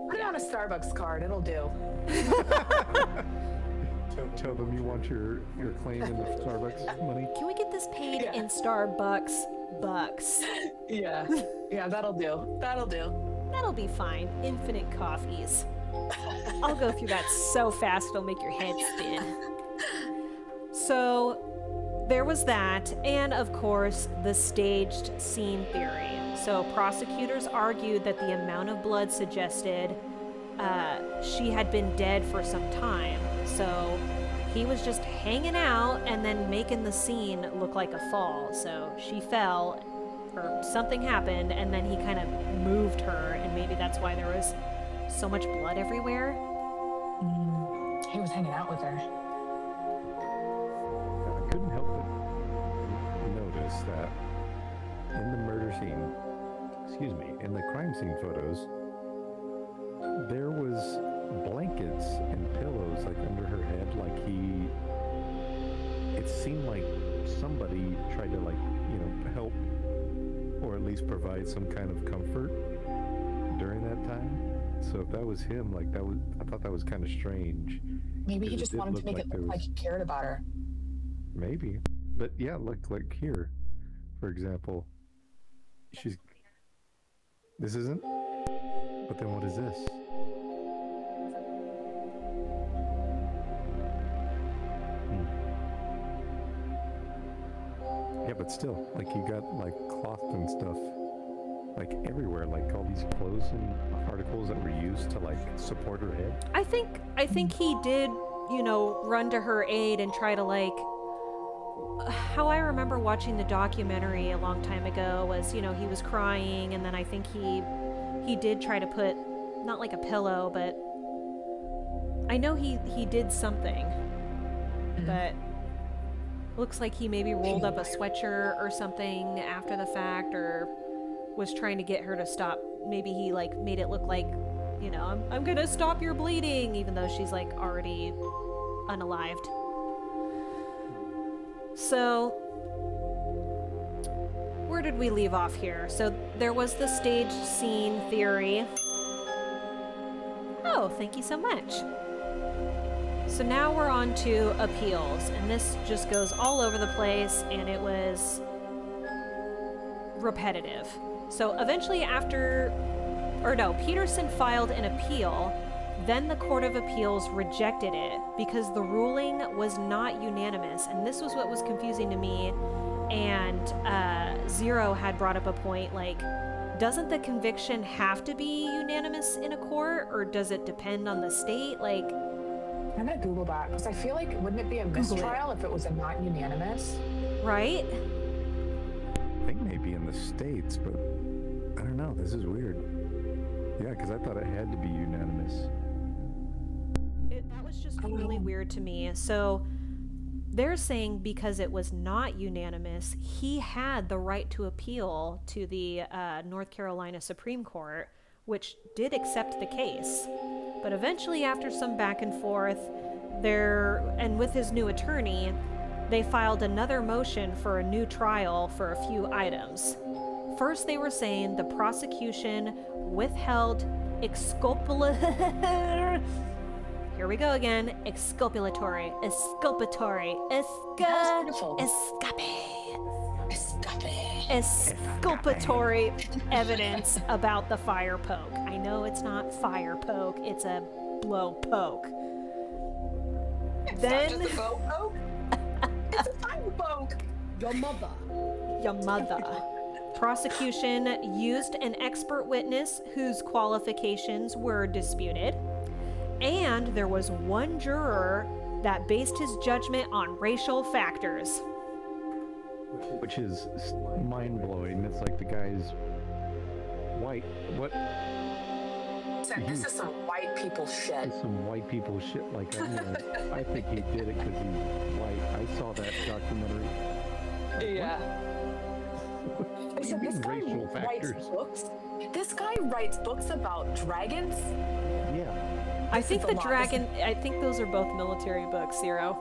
Put it on a Starbucks card. It'll do. Tell them you want your claim in the Starbucks money. can we get this paid Yeah. in Starbucks bucks? Yeah. Yeah, that'll do. That'll do. That'll be fine. Infinite coffees. I'll go through that so fast it'll make your head spin. So there was that, and of course the staged scene theory. So prosecutors argued that the amount of blood suggested she had been dead for some time. So he was just hanging out and then making the scene look like a fall. So she fell, or something happened, and then he kind of moved her, and maybe that's why there was so much blood everywhere. He was hanging out with her. I couldn't help but notice that in the murder scene, in the crime scene photos, there was blankets and pillows like under her head, like it seemed like somebody tried to help or at least provide some kind of comfort during that time. So if that was him, I thought that was kind of strange. Maybe he 'Cause just did wanted to make it there look like was- he cared about her. Maybe. But yeah, look, like here, for example, this isn't? But then what is this? Yeah, but still, like you got like cloth and stuff like everywhere, like all these clothes and articles that were used to like support her head. I think he did, run to her aid and try to how I remember watching the documentary a long time ago was, he was crying, and then I think he did try to put, not like a pillow, but I know he did something, but looks like he maybe rolled up a sweatshirt or something after the fact, or was trying to get her to stop. Maybe he made it look like, I'm gonna stop your bleeding, even though she's already unalived. So where did we leave off here? So there was the stage scene theory. Oh, thank you so much. So now we're on to appeals, and this just goes all over the place, and it was repetitive. So eventually Peterson filed an appeal, then the Court of Appeals rejected it because the ruling was not unanimous, and this was what was confusing to me, and Zero had brought up a point, doesn't the conviction have to be unanimous in a court, or does it depend on the state? I'm gonna Google that because I feel like wouldn't it be a mistrial if it was a not unanimous? Right? I think maybe in the States, but I don't know. This is weird. Yeah, because I thought it had to be unanimous. That was just really weird to me. So they're saying because it was not unanimous, he had the right to appeal to the North Carolina Supreme Court, which did accept the case. But eventually, after some back and forth, and with his new attorney, they filed another motion for a new trial for a few items. First, they were saying the prosecution withheld here we go again. Exculpatory evidence about the fire poke. I know it's not fire poke, it's a blow poke. It's Then not just a blow poke. It's a fire poke. Your mother. Prosecution used an expert witness whose qualifications were disputed, and there was one juror that based his judgment on racial factors. Which is mind-blowing. It's like the guy's white. What? Said, this is some white people shit. It's some white people shit. I think he did it because he's white. I saw that documentary. Yeah. What do you Said, mean racial factors? This guy writes books about dragons? Yeah. I think the dragon, I think those are both military books, Zero.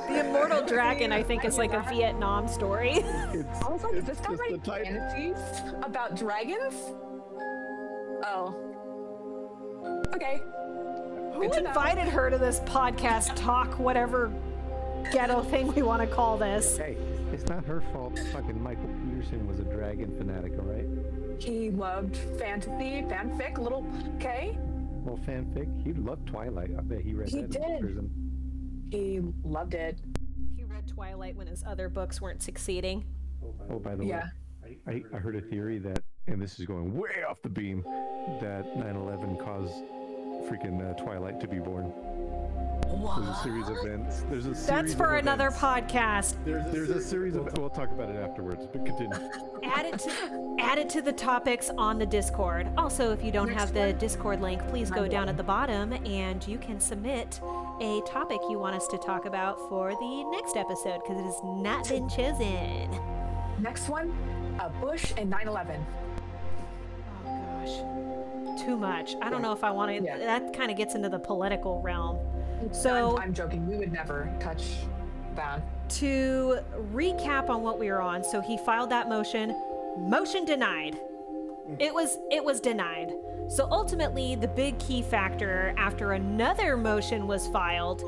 The Immortal Dragon, I think, is like a Vietnam story. I was like, is this guy just writing the title. fantasies about dragons? Oh. Okay. Who Good to know. invited her to this podcast talk, whatever ghetto thing we want to call this? Hey, it's not her fault. Fucking Michael Peterson was a dragon fanatic, all right? He loved fantasy, fanfic, little K. Well, fanfic. He loved Twilight. I bet he read He that in did. prison. He loved it. He read Twilight when his other books weren't succeeding. Oh, by the Yeah. way, I heard a theory that, and this is going way off the beam, that 9/11 caused freaking Twilight to be born. There's a series of events. There's a series That's for of another events. podcast. There's a series of. We'll talk about it afterwards. But continue. Add it to the topics on the Discord. Also, if you don't have the Discord link, please go down at the bottom and you can submit a topic you want us to talk about for the next episode, because it has not been chosen. Next one, Bush and 9/11. Oh gosh. too much. I don't know if I want to. Yeah. That kind of gets into the political realm. So I'm joking. We would never touch that. to recap on what we were on, so he filed that motion. Motion denied. It was denied. So ultimately, the big key factor after another motion was filed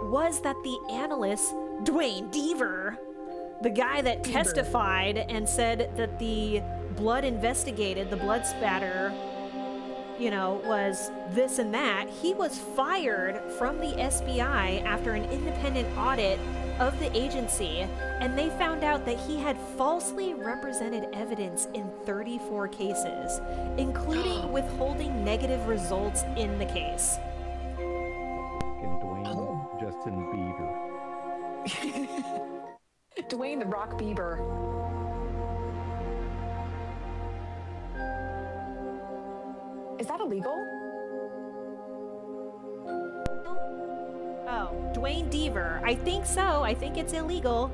was that the analyst, Dwayne Deaver, the guy that testified and said that the blood investigated, the blood spatter, was this and that, he was fired from the SBI after an independent audit of the agency, and they found out that he had falsely represented evidence in 34 cases, including withholding negative results in the case. And Dwayne Justin Bieber. Dwayne the Rock Bieber. Is that illegal? Oh, Dwayne Deaver. I think so. I think it's illegal.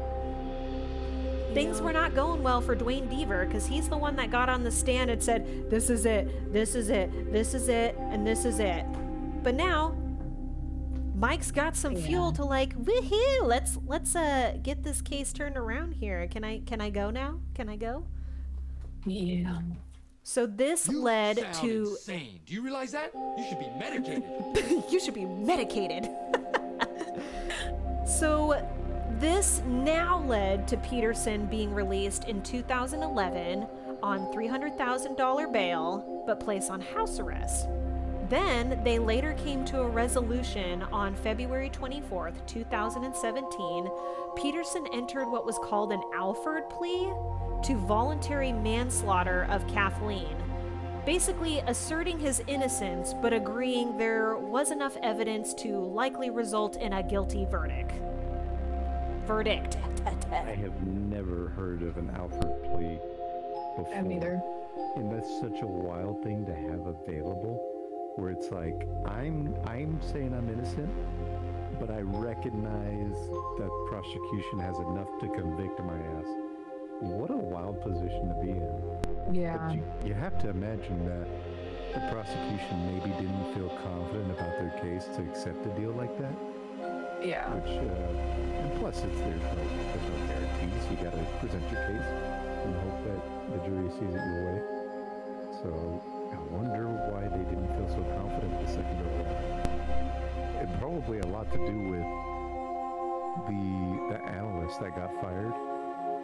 Things were not going well for Dwayne Deaver because he's the one that got on the stand and said, this is it, this is it, this is it, and this is it. But now, Mike's got some fuel to like, woohoo, let's get this case turned around here. Can I go now? Can I go? Yeah. So this led sound to insane. Do you realize that? You should be medicated. you should be medicated. So this now led to Peterson being released in 2011 on $300,000 bail, but placed on house arrest. Then they later came to a resolution on February 24th, 2017. Peterson entered what was called an Alford plea to voluntary manslaughter of Kathleen, basically asserting his innocence but agreeing there was enough evidence to likely result in a guilty verdict. I have never heard of an Alfred plea before. Me neither. And that's such a wild thing to have available, where it's like, I'm saying I'm innocent, but I recognize that prosecution has enough to convict my ass. What a wild position to be in. Yeah. But you have to imagine that the prosecution maybe didn't feel confident about their case to accept a deal like that. Yeah. Which, and plus, there's no guarantees. You got to present your case and hope that the jury sees it your way. So I wonder why they didn't feel so confident the second go around. It probably a lot to do with the analyst that got fired,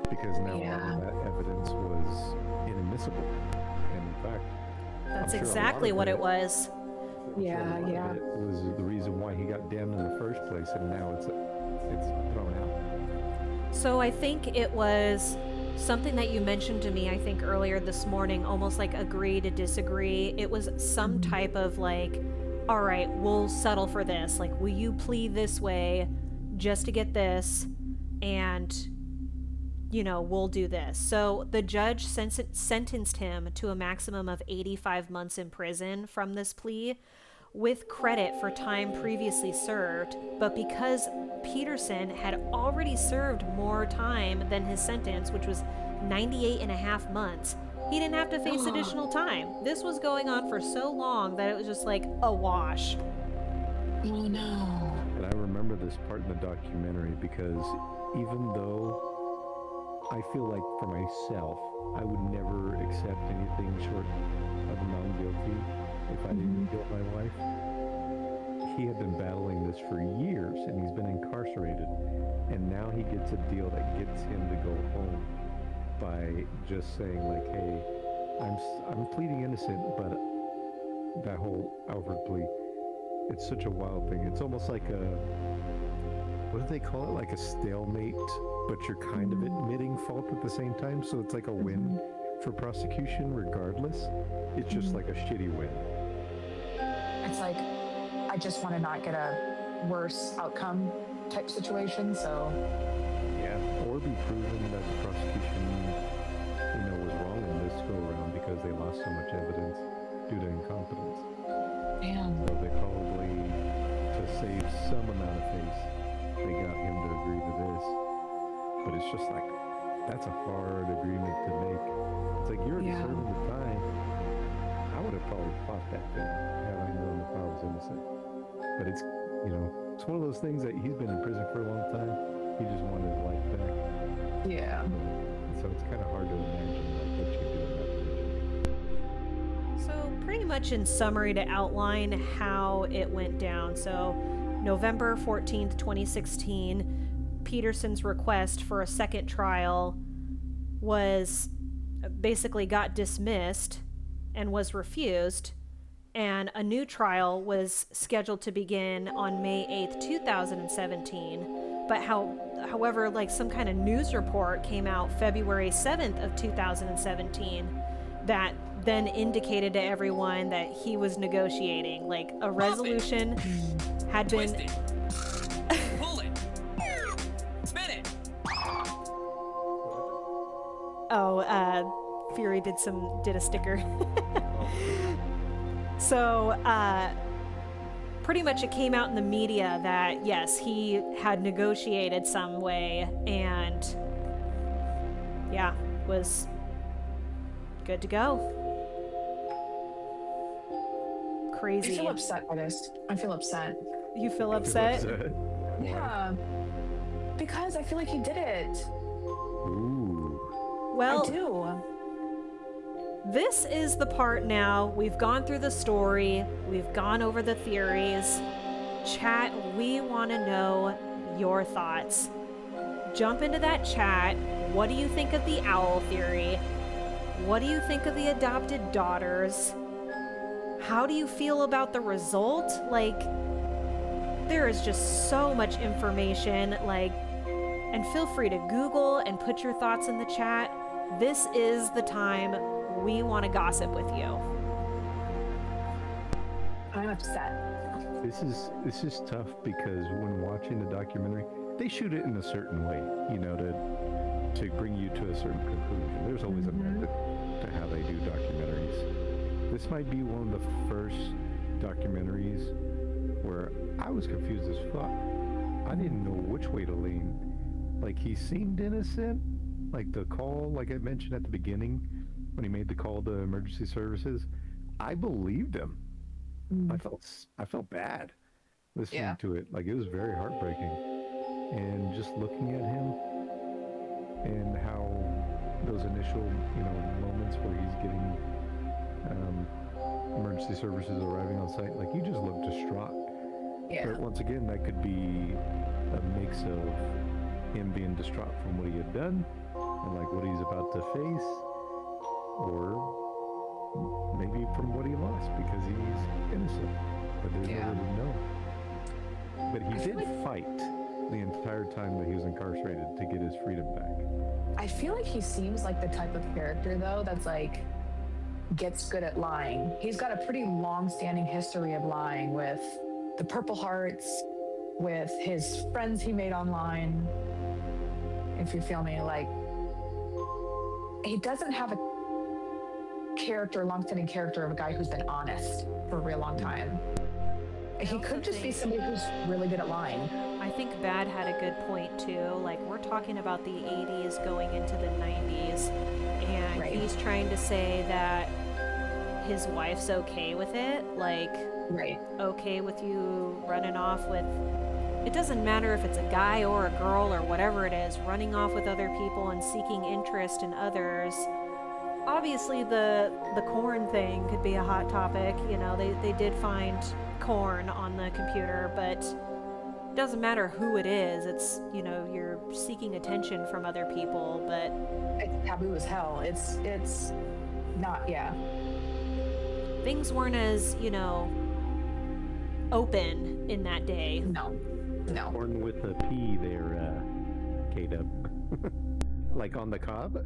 because now all of that evidence was inadmissible. And in fact, That's I'm sure a lot exactly of what it was. Yeah, a lot yeah. of it was the reason why he got damned in the first place, and now it's thrown out. So I think it was something that you mentioned to me, I think earlier this morning, almost like agree to disagree. It was some type of like, all right, we'll settle for this. Like, will you plead this way just to get this? And, we'll do this. So the judge sentenced him to a maximum of 85 months in prison from this plea, with credit for time previously served. But because Peterson had already served more time than his sentence, which was 98 and a half months, he didn't have to face additional time. This was going on for so long that it was just like a wash. Oh no. And I remember this part in the documentary because even though I feel like for myself, I would never accept anything short of a non-guilty if I didn't kill my wife. He had been battling this for years, and he's been incarcerated, and now he gets a deal that gets him to go home by just saying like, hey, I'm pleading innocent, but that whole Alfred plea, it's such a wild thing. It's almost like what do they call it? Like a stalemate, but you're kind of admitting fault at the same time, so it's like a win for prosecution regardless. It's just like a shitty win. It's like, I just want to not get a worse outcome type situation, so. Yeah, or be proven that the prosecution, was wrong in this go around because they lost so much evidence due to incompetence. Damn. So they probably, to save some amount of face, they got him to agree to this. But it's just like, that's a hard agreement to make. It's like, you're deserving the time. I I would have probably fought that thing had I known if I was innocent. But it's, it's one of those things that he's been in prison for a long time. He just wanted his life back. Yeah. So it's kind of hard to imagine like what you do in that position. So, pretty much in summary, to outline how it went down. So, November 14th, 2016, Peterson's request for a second trial was basically got dismissed and was refused, and a new trial was scheduled to begin on May 8th, 2017. But however, like some kind of news report came out February 7th of 2017 that then indicated to everyone that he was negotiating. Like a resolution had been. Twist it. Pull it. Spin it. Oh, Fury did a sticker. So, pretty much it came out in the media that, yes, he had negotiated some way and, yeah, was good to go. Crazy. I feel upset by this. I feel upset. You feel upset? Yeah. Because I feel like he did it. Ooh. Well, I do. this is the part now. We've gone through the story. We've gone over the theories. Chat, we want to know your thoughts. Jump into that chat. What do you think of the owl theory? What do you think of the adopted daughters? How do you feel about the result? Like, there is just so much information. And feel free to Google and put your thoughts in the chat. This is the time we want to gossip with you. I'm upset. This is tough because when watching the documentary, they shoot it in a certain way, to bring you to a certain conclusion. There's always a method to how they do documentaries. This might be one of the first documentaries where I was confused as fuck. I didn't know which way to lean. Like, he seemed innocent. Like the call, like I mentioned at the beginning, when he made the call to emergency services, I believed him. I felt bad listening to it. Like, it was very heartbreaking. And just looking at him and how those initial, moments where he's getting emergency services arriving on site, like, he just looked distraught. Yeah. But once again, that could be a mix of him being distraught from what he had done and like what he's about to face, or maybe from what he lost because he's innocent, but there's no way to know. But he did fight the entire time that he was incarcerated to get his freedom back. I feel like he seems like the type of character, though, that's like gets good at lying. He's got a pretty long-standing history of lying with the Purple Hearts, with his friends he made online. If you feel me, like, he doesn't have a long-standing character of a guy who's been honest for a real long time. He could just be somebody who's really good at lying. I think Bad had a good point too. Like, we're talking about the 80s going into the 90s, and he's trying to say that his wife's okay with it. Like, okay with you running off with, it doesn't matter if it's a guy or a girl or whatever it is, running off with other people and seeking interest in others. Obviously, the corn thing could be a hot topic. They did find corn on the computer, but it doesn't matter who it is. It's, you're seeking attention from other people, but it's taboo as hell. It's not, things weren't as, open in that day. No. Corn with a P there, K-Dub. Like on the cob?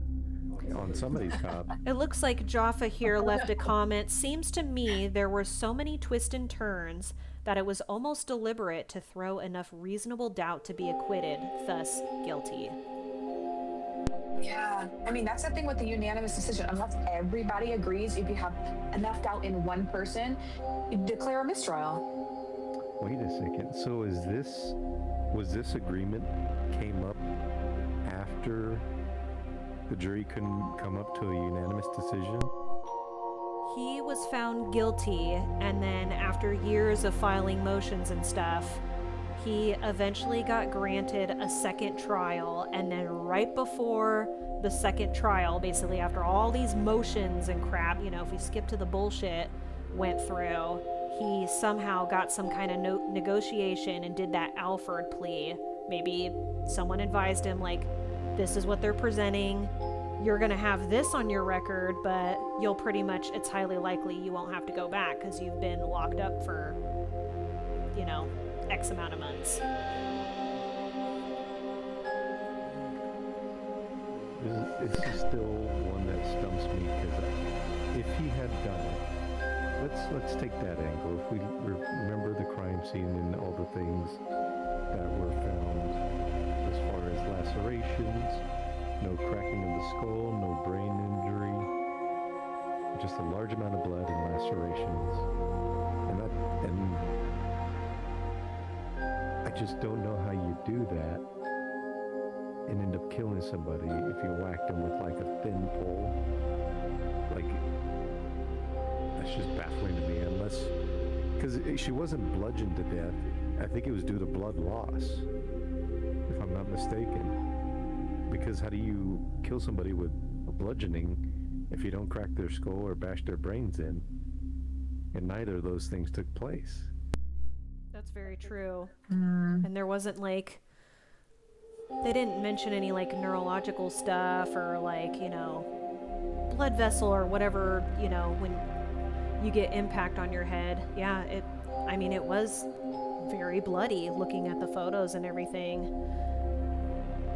On somebody's cob. It looks like Jaffa here left a comment. Seems to me there were so many twists and turns that it was almost deliberate to throw enough reasonable doubt to be acquitted, thus guilty. Yeah, I mean, that's the thing with the unanimous decision. Unless everybody agrees, if you have enough doubt in one person, you declare a mistrial. Wait a second. So was this agreement came up after the jury couldn't come up to a unanimous decision? He was found guilty, and then after years of filing motions and stuff, he eventually got granted a second trial, and then right before the second trial, basically after all these motions and crap, you know, if we skip to the bullshit went through, he somehow got some kind of negotiation and did that Alford plea. Maybe someone advised him, like, this is what they're presenting. You're going to have this on your record, but you'll pretty much, it's highly likely you won't have to go back because you've been locked up for, you know, X amount of months. This is still one that stumps me because if he had done it, let's take that angle. If we remember the crime scene and all the things that were found as far as lacerations, no cracking of the skull, no brain injury, just a large amount of blood and lacerations, and I just don't know how you do that and end up killing somebody if you whacked them with like a thin pole. Like, that's just baffling to me, unless, because she wasn't bludgeoned to death. I think it was due to blood loss, if I'm not mistaken. Because how do you kill somebody with a bludgeoning if you don't crack their skull or bash their brains in? And neither of those things took place. That's very true. And there wasn't like, they didn't mention any like neurological stuff or like, you know, blood vessel or whatever, you know, when you get impact on your head. Yeah, it was very bloody looking at the photos and everything.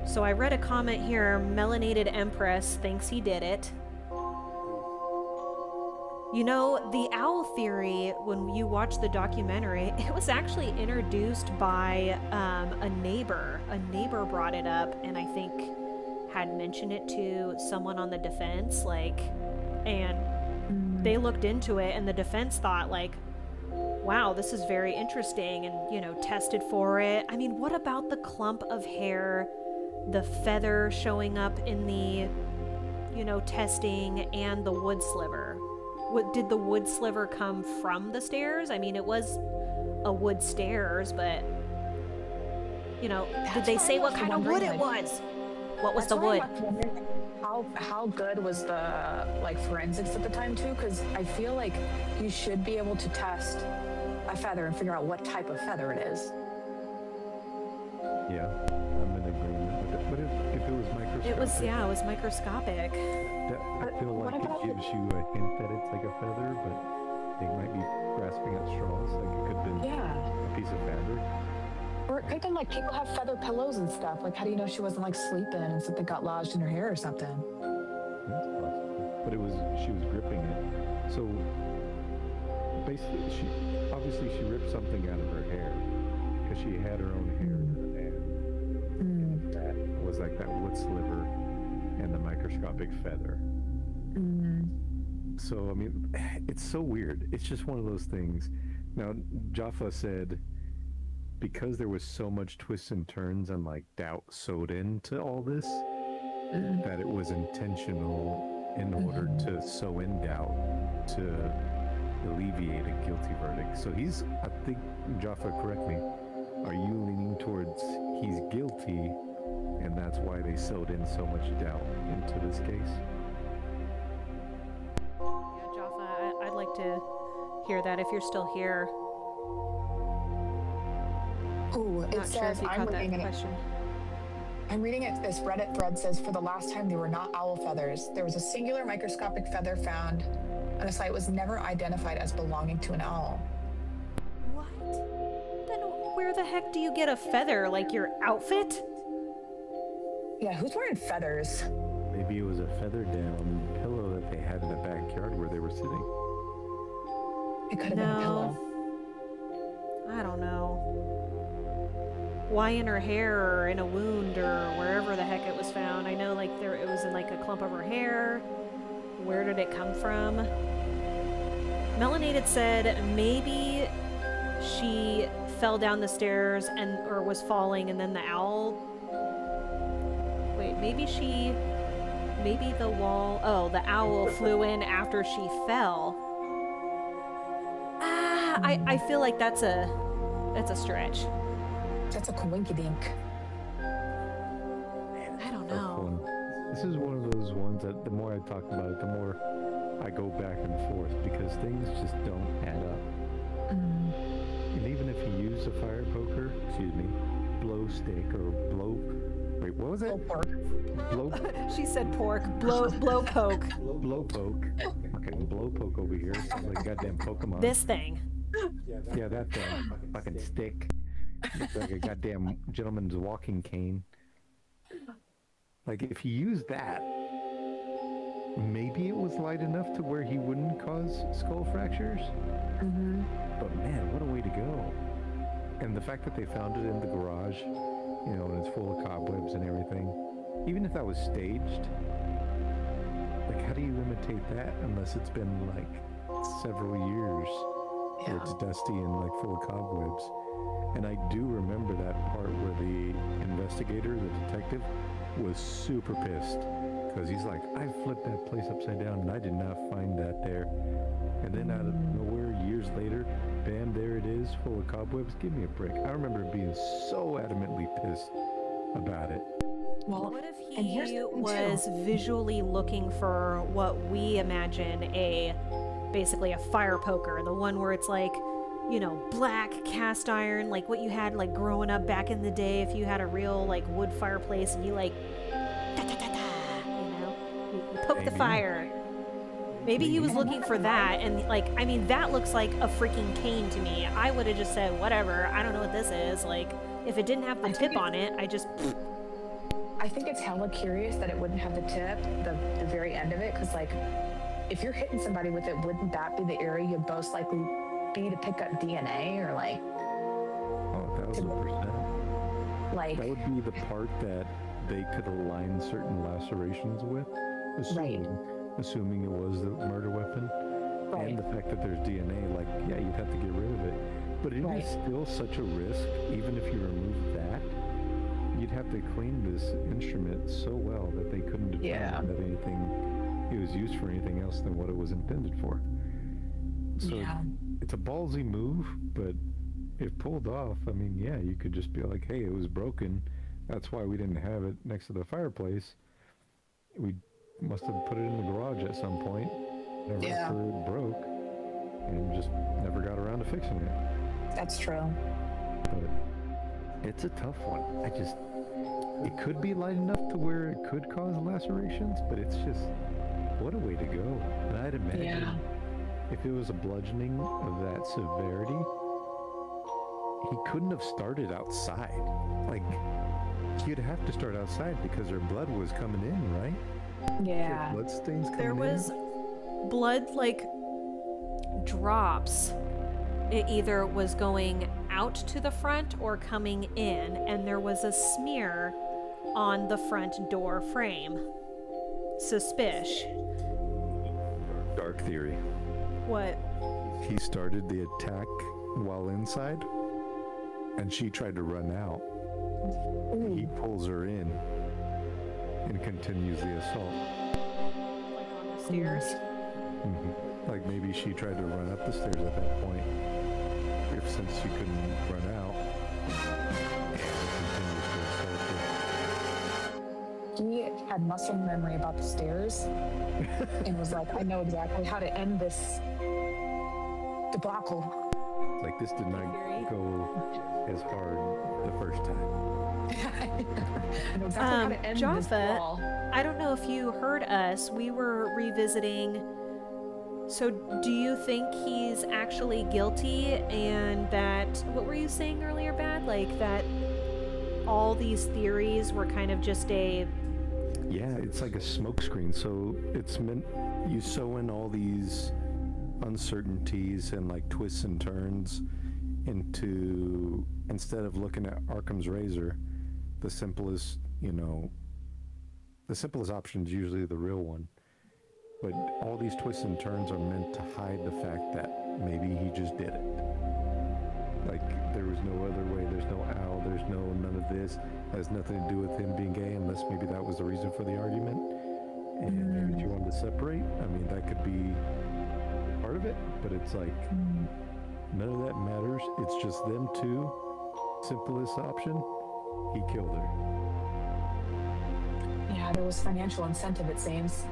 So I read a comment here, Melanated Empress thinks he did it. You know, the owl theory, when you watch the documentary, it was actually introduced by a neighbor. A neighbor brought it up and I think had mentioned it to someone on the defense, like, and they looked into it and the defense thought like, wow, this is very interesting, and, you know, tested for it. I mean, what about the clump of hair, the feather showing up in the, you know, testing, and the wood sliver? Did the wood sliver come from the stairs? I mean, it was a wood stairs, but, you know, did they say what kind of wood it was? What was the wood? How good was the like forensics at the time too? Because I feel like you should be able to test a feather and figure out what type of feather it is. Yeah, I'm in agreement with it. But if it was microscopic, It was microscopic. I feel like it gives you a hint that it's like a feather, but they might be grasping at straws. Like it could have been a piece of fabric. Or it could have been like people have feather pillows and stuff. Like, how do you know she wasn't like sleeping and something got lodged in her hair or something? That's possible. But she was gripping it. So basically, she ripped something out of her hair because she had her own hair in her hand. That was like that wood sliver and the microscopic feather. So I mean, it's so weird. It's just one of those things. Now Jaffa said, because there was so much twists and turns and like doubt sewed into all this, that it was intentional in order to sow in doubt to alleviate a guilty verdict. So I think, Jaffa, correct me, are you leaning towards he's guilty and that's why they sewed in so much doubt into this case? Yeah, Jaffa, I'd like to hear that if you're still here. Ooh, it Not sure says, if you I'm caught that reading it. question. I'm reading it. This Reddit thread says, for the last time, they were not owl feathers. There was a singular microscopic feather found on a site was never identified as belonging to an owl. What? Then where the heck do you get a feather? Like your outfit? Yeah, who's wearing feathers? Maybe it was a feather down pillow that they had in the backyard where they were sitting. It could have been a pillow. I don't know. Why in her hair or in a wound or wherever the heck it was found? I know like it was in like a clump of her hair. Where did it come from? Melanated said maybe she fell down the stairs or was falling, and then the owl. Wait, maybe the owl flew in after she fell. Yeah, I feel like that's a stretch. That's a coinkydink. I don't Tough know. one. This is one of those ones that the more I talk about it, the more I go back and forth because things just don't add up. And even if you use a fire poker, blow stick or blow. Wait, what was it? Blow. She said pork. Blow poke. Blow poke. Okay, blow poke over here. Sounds like a goddamn Pokemon. This thing. Yeah, that thing. Fucking stick. Looks like a goddamn gentleman's walking cane. Like, if you use that, maybe it was light enough to where he wouldn't cause skull fractures. But man, what a way to go. And the fact that they found it in the garage, and it's full of cobwebs and everything, even if that was staged, like, how do you imitate that unless it's been, like, several years where it's dusty and, like, full of cobwebs? And I do remember that part where the investigator, the detective, was super pissed because he's like, I flipped that place upside down and I did not find that there. And then out of nowhere, years later, bam, there it is, full of cobwebs. Give me a break. I remember being so adamantly pissed about it. Well, What if and here's he the thing, was too. visually looking for what we imagine basically a fire poker, the one where it's like, black cast iron, like what you had like growing up back in the day if you had a real like wood fireplace and you like you poke the fire. Maybe he was looking for that, and like, I mean, that looks like a freaking cane to me. I would have just said, whatever, I don't know what this is. Like, if it didn't have the tip on it, I think it's hella curious that it wouldn't have the tip, the very end of it, because like, if you're hitting somebody with it, wouldn't that be the area you'd most likely be to pick up DNA or like? Oh, 1000%. Like, that would be the part that they could align certain lacerations with, assuming it was the murder weapon. Right. And the fact that there's DNA, like, yeah, you'd have to get rid of it. But it is still such a risk, even if you remove that. You'd have to clean this instrument so well that they couldn't determine that it was used for anything else than what it was intended for. So it's a ballsy move, but if pulled off, I mean, yeah, you could just be like, hey, it was broken. That's why we didn't have it next to the fireplace. We must have put it in the garage at some point, after it broke, and just never got around to fixing it. That's true. But it's a tough one. It could be light enough to where it could cause lacerations, but it's just, what a way to go. And I'd imagine if it was a bludgeoning of that severity, he couldn't have started outside. Like, you'd have to start outside because her blood was coming in, right? Yeah. Blood stains coming there was blood like drops. It either was going out to the front or coming in, and there was a smear on the front door frame. Suspicious. Dark theory. What? He started the attack while inside, and she tried to run out. He pulls her in and continues the assault. Like on the stairs? Like maybe she tried to run up the stairs at that point, since she couldn't run out, and continues to assault her. He had muscle memory about the stairs and was like, I know exactly how to end this debacle. Like, this did not go as hard the first time. I know exactly how to end this Jaffa, brawl. I don't know if you heard us. We were revisiting. So do you think he's actually guilty, and that, what were you saying earlier, Bad? Like that all these theories were kind of just a... Yeah, it's like a smokescreen. So it's meant, you sew in all these uncertainties and like twists and turns into, instead of looking at Occam's razor, the simplest option is usually the real one. But all these twists and turns are meant to hide the fact that maybe he just did it. Like, there was no other way, there's no owl, there's no none of this, has nothing to do with him being gay, unless maybe that was the reason for the argument. And maybe she wanted to separate. I mean, that could be part of it, but it's like, None of that matters. It's just them two. Simplest option. He killed her. Yeah, there was financial incentive, it seems.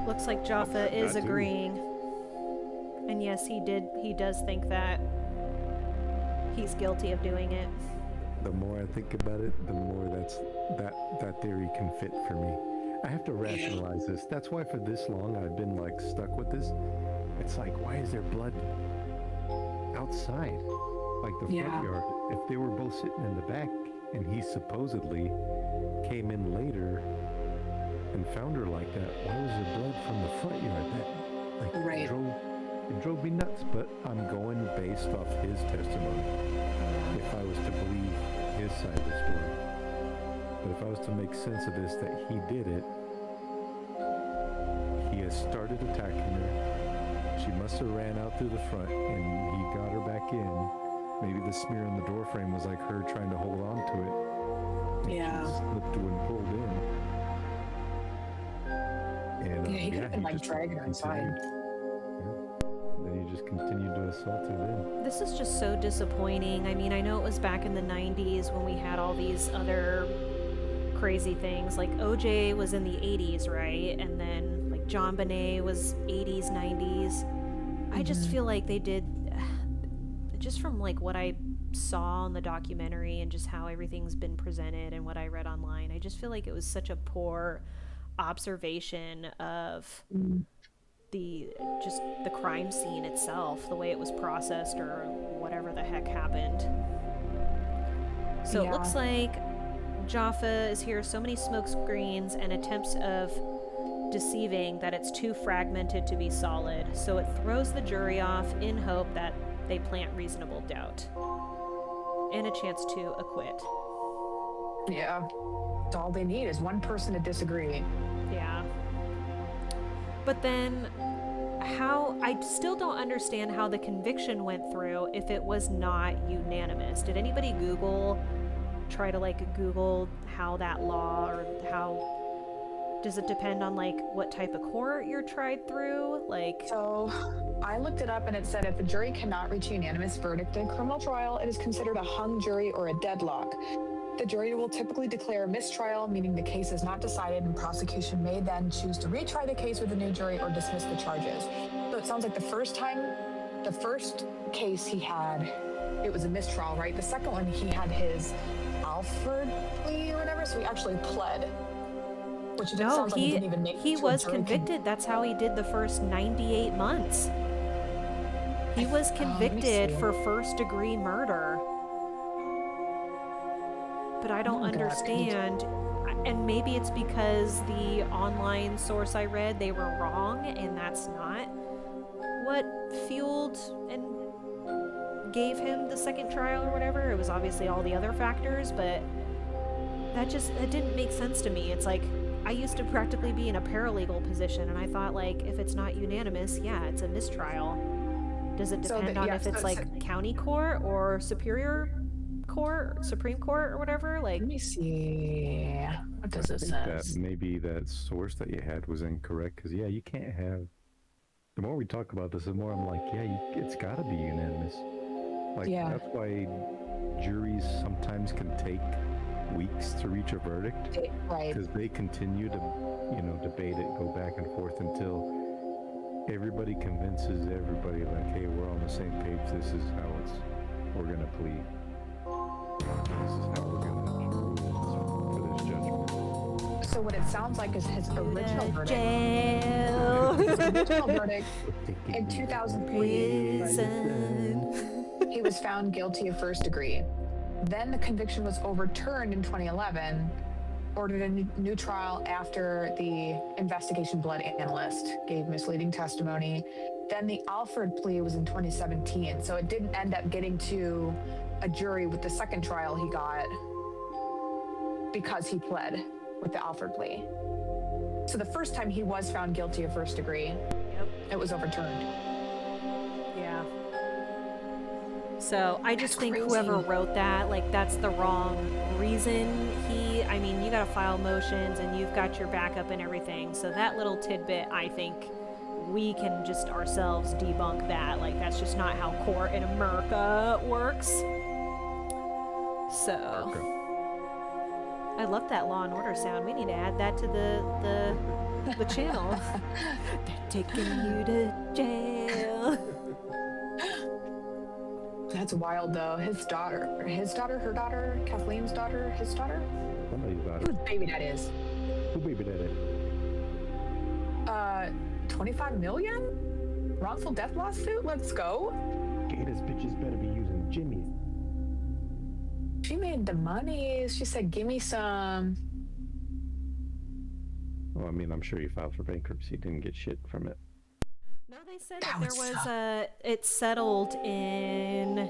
Looks like Jaffa is That too. agreeing. And yes, he does think that he's guilty of doing it. The more I think about it, the more that theory can fit for me. I have to rationalize this. That's why for this long I've been like stuck with this. It's like, why is there blood outside, like the front yard? If they were both sitting in the back, and he supposedly came in later and found her like that, why was there blood from the front yard? That Right. it drove me nuts. But I'm going based off his testimony. If I was to believe his side of the story, but if I was to make sense of this, that he did it, he has started attacking her. She must have ran out through the front, and he got her back in. Maybe the smear in the door frame was like her trying to hold on to it. And Yeah. she slipped through and pulled in. And Yeah, he could have been like just dragging her inside. continued. Yeah. Then he just continued to assault her then. This is just so disappointing. I mean, I know it was back in the 90s when we had all these other crazy things. Like OJ was in the 80s, right? And then like John Bonet was 80s, 90s. I just feel like they did, just from like what I saw in the documentary and just how everything's been presented and what I read online, I just feel like it was such a poor observation of the crime scene itself, the way it was processed or whatever the heck happened. So it Yeah. looks like Jaffa is here, so many smoke screens and attempts of deceiving that it's too fragmented to be solid. So it throws the jury off in hope that they plant reasonable doubt and a chance to acquit. Yeah. That's all they need is one person to disagree. Yeah. But then how, I still don't understand how the conviction went through if it was not unanimous. Did anybody try to like Google how that law, or how, does it depend on like what type of court you're tried through? Like, So I looked it up and it said if a jury cannot reach a unanimous verdict in a criminal trial, it is considered a hung jury or a deadlock. The jury will typically declare a mistrial, meaning the case is not decided, and prosecution may then choose to retry the case with a new jury or dismiss the charges. So it sounds like the first case he had, it was a mistrial, right? The second one, he had his Alford plea or whatever, so he actually pled. Which it no, sounds like he didn't even make he it to a was jury convicted. That's how he did the first 98 months. He was let me convicted see. for first degree murder. But I don't Oh, God. understand. And maybe it's because the online source I read, they were wrong, and that's not what fueled and gave him the second trial or whatever. It was obviously all the other factors, but that didn't make sense to me. It's like, I used to practically be in a paralegal position, and I thought, like, if it's not unanimous, yeah, it's a mistrial. Does it So depend on if it's like county court or superior court, Supreme Court or whatever? Like, Let me see. What does I it think say? that maybe that source that you had was incorrect, because you can't have. The more we talk about this, the more I'm like, it's got to be unanimous. Like, Yeah. that's why juries sometimes can take weeks to reach a verdict, Right. because they continue to, debate it, go back and forth until everybody convinces everybody, like, hey, we're on the same page. This is how we're gonna plead. This is how we're gonna rule for this judgment. So what it sounds like is his original verdict. jail. His original verdict in 2003. Prison. He was found guilty of first degree. Then the conviction was overturned in 2011, ordered a new trial after the investigation blood analyst gave misleading testimony. Then the Alford plea was in 2017, so it didn't end up getting to a jury with the second trial he got because he pled with the Alford plea. So the first time he was found guilty of first degree, Yep. it was overturned. Yeah. So I just That's think crazy. whoever wrote that, like, that's the wrong reason. I mean, you gotta file motions and you've got your backup and everything. So that little tidbit, I think, we can just ourselves debunk that. Like, that's just not how court in America works. So, I love that Law and Order sound. We need to add that to the channel. They're taking you to jail. That's wild, though. His daughter, her daughter, Kathleen's daughter, his daughter? Somebody's daughter. Whose baby that is? Who baby that is? 25 million? Wrongful death lawsuit? Let's go. Gators bitches better be using Jimmy's. She made the money. She said, give me some. Well, I mean, I'm sure he filed for bankruptcy, didn't get shit from it. No, they said that there was it settled in,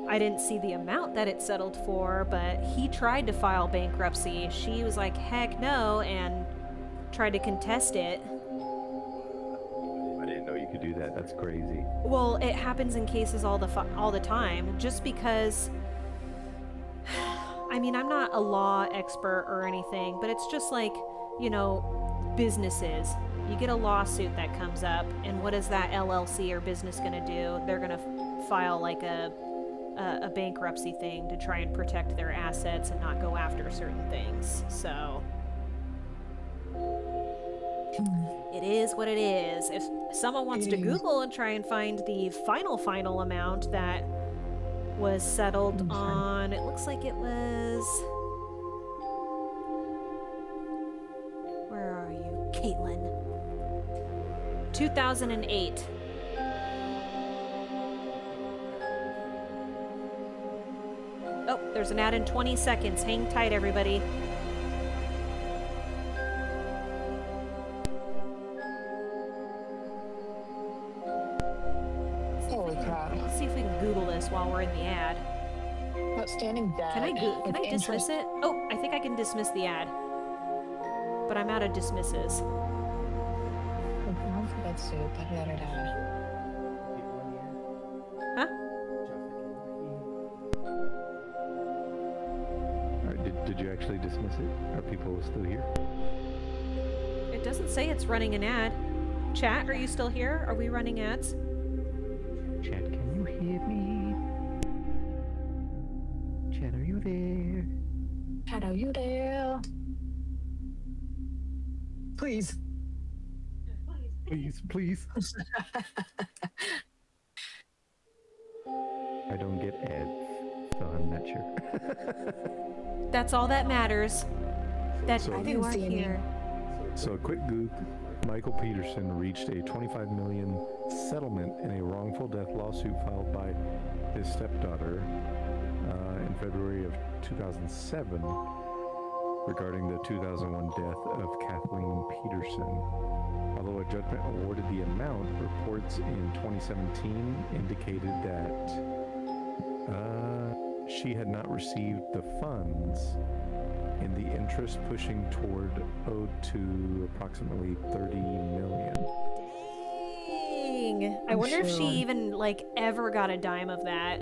I didn't see the amount that it settled for, but he tried to file bankruptcy. She was like, heck no, and tried to contest it. I didn't know you could do that. That's crazy. Well, it happens in cases all the time, just because, I mean, I'm not a law expert or anything, but it's just like, you know, businesses. You get a lawsuit that comes up, and what is that LLC or business going to do? They're going to file like a bankruptcy thing to try and protect their assets and not go after certain things. So it is what it is. If someone wants to Google and try and find the final amount that was settled on, it looks like it was, where are you, Caitlin? 2008. Oh, there's an ad in 20 seconds. Hang tight, everybody. Holy crap. Let's see if we can Google this while we're in the ad. Outstanding debt. Can I dismiss it? Oh, I think I can dismiss the ad. But I'm out of dismisses. Huh? Alright, did you actually dismiss it? Are people still here? It doesn't say it's running an ad. Chat, are you still here? Are we running ads? Chat, can you hear me? Chat, are you there? Chat, are you there? Please. Please. I don't get ads, so I'm not sure. That's all that matters. That So- I you didn't are see any. here. So a quick goop, Michael Peterson reached a $25 million settlement in a wrongful death lawsuit filed by his stepdaughter in February of 2007 regarding the 2001 death of Kathleen Peterson. Although a judgment awarded the amount, reports in 2017 indicated that she had not received the funds, and the interest pushing toward owed to approximately $30 million. Dang. I wonder if she even, like, ever got a dime of that.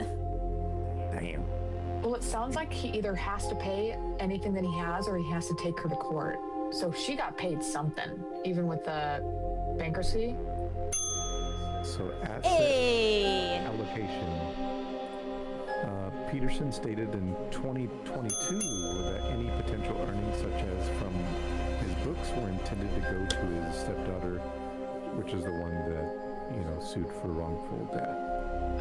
Damn. Well, it sounds like he either has to pay anything that he has or he has to take her to court. So she got paid something, even with the bankruptcy. So asset Hey! allocation. Peterson stated in 2022 that any potential earnings, such as from his books, were intended to go to his stepdaughter, which is the one that, sued for wrongful death.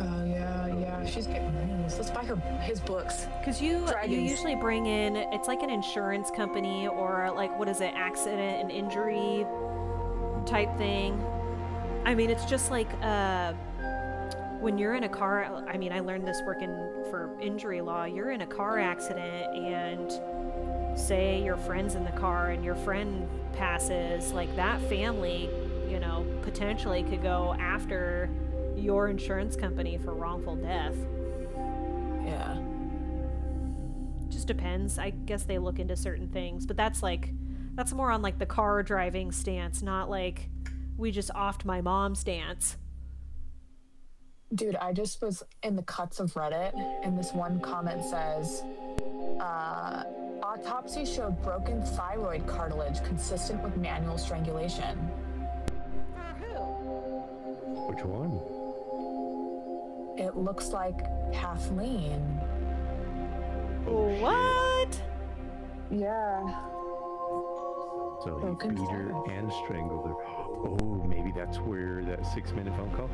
Oh, yeah. She's getting monies. Let's buy his books. Because you Dragons. usually bring in, it's like an insurance company or like, what is it, accident and injury type thing. I mean, it's just like when you're in a car, I mean, I learned this working for injury law. You're in a car accident and say your friend's in the car and your friend passes, like that family, potentially could go after your insurance company for wrongful death. Yeah. Just depends. I guess they look into certain things, but that's more on like the car driving stance, not like we just offed my mom stance. Dude, I just was in the cuts of Reddit, and this one comment says, autopsy showed broken thyroid cartilage consistent with manual strangulation. For who? Which one? It looks like Kathleen. What? Yeah. So he Broken beat her fall. and strangled her. Oh, maybe that's where that 6-minute phone call.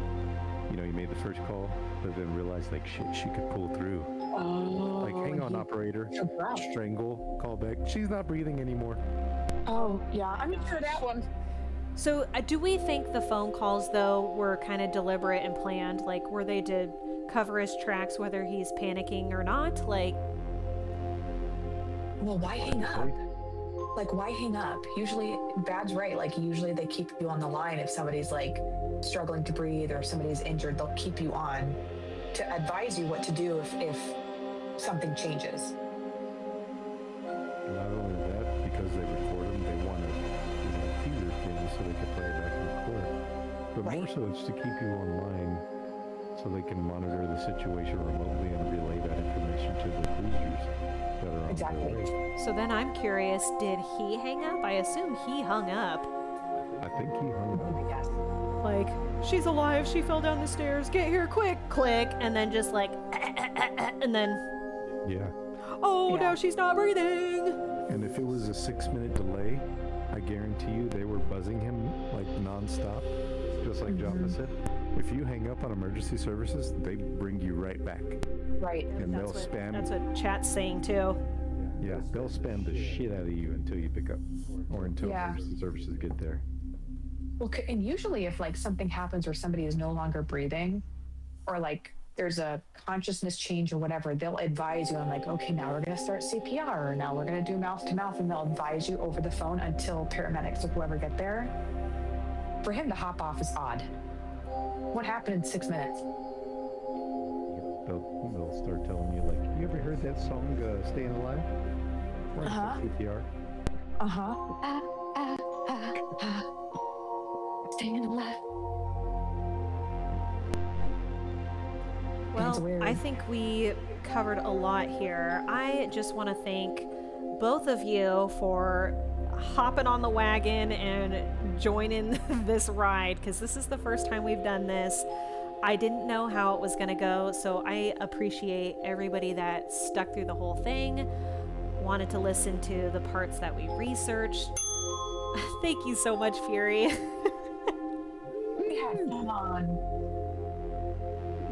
You know, he made the first call, but then realized like shit, she could pull through. Oh. Like, hang on, operator. took her out. Strangle. Call back. She's not breathing anymore. Oh, yeah. I'm sure that one. So, do we think the phone calls, though, were kind of deliberate and planned? Like, were they to cover his tracks whether he's panicking or not? Like, Well, why hang up? Like, why hang up? Usually, Bad's right. Like, usually they keep you on the line if somebody's like struggling to breathe or somebody's injured. They'll keep you on to advise you what to do if something changes. Not only that, because they record them, they want to, teaser things so they can play it back in court. But more Right. so, it's to keep you online so they can monitor the situation remotely and relay that information to the cruisers that are on Exactly. their way. so then I'm curious, did he hang up? I assume he hung up. I think he hung up. Yes. Like, she's alive, she fell down the stairs, get here quick, click, and then just like, and then, Yeah. oh, Yeah. now she's not breathing. And if it was a 6-minute delay, I guarantee you they were buzzing him like nonstop, just like Java said. If you hang up on emergency services, they bring you right back. Right. And they'll spam. That's what chat's saying too. Yeah, they'll spam the shit out of you until you pick up, or until Yeah. emergency services get there. Well, and usually if like something happens where somebody is no longer breathing, or like there's a consciousness change or whatever, they'll advise you on like, okay, now we're going to start CPR, or now we're going to do mouth to mouth, and they'll advise you over the phone until paramedics or whoever get there. For him to hop off is odd. What happened in 6 minutes? They'll start telling you like, you ever heard that song, "Staying Alive"? Right, Uh-huh. CPR. Uh-huh. Staying alive. Well, weird. I think we covered a lot here. I just want to thank both of you for hopping on the wagon and joining this ride, because this is the first time we've done this. I didn't know how it was going to go, so I appreciate everybody that stuck through the whole thing, wanted to listen to the parts that we researched. Thank you so much, Fury. We had fun.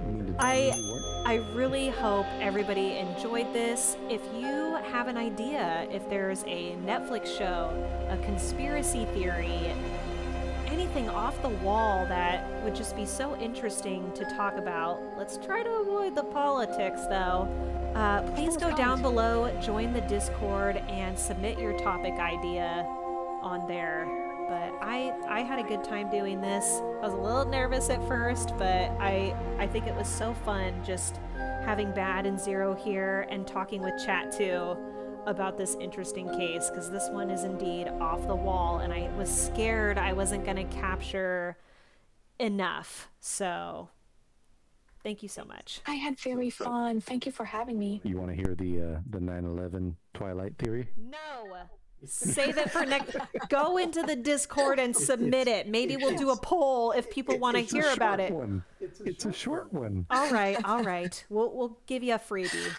You mean to tell me you weren't? I really hope everybody enjoyed this. If you have an idea, if there's a Netflix show, a conspiracy theory, anything off the wall that would just be so interesting to talk about, let's try to avoid the politics though. Please go down below, join the Discord, and submit your topic idea on there. But I had a good time doing this. I was a little nervous at first, but I think it was so fun just having Bad and Zero here and talking with chat too about this interesting case, because this one is indeed off the wall, and I was scared I wasn't going to capture enough. So thank you so much. I had very fun. Thank you for having me. You want to hear the 9/11 Twilight theory? No. Save it for next. Go into the Discord and submit it. Maybe we'll do a poll if people want to hear about it. It's a short one. All right, all right. We'll give you a freebie.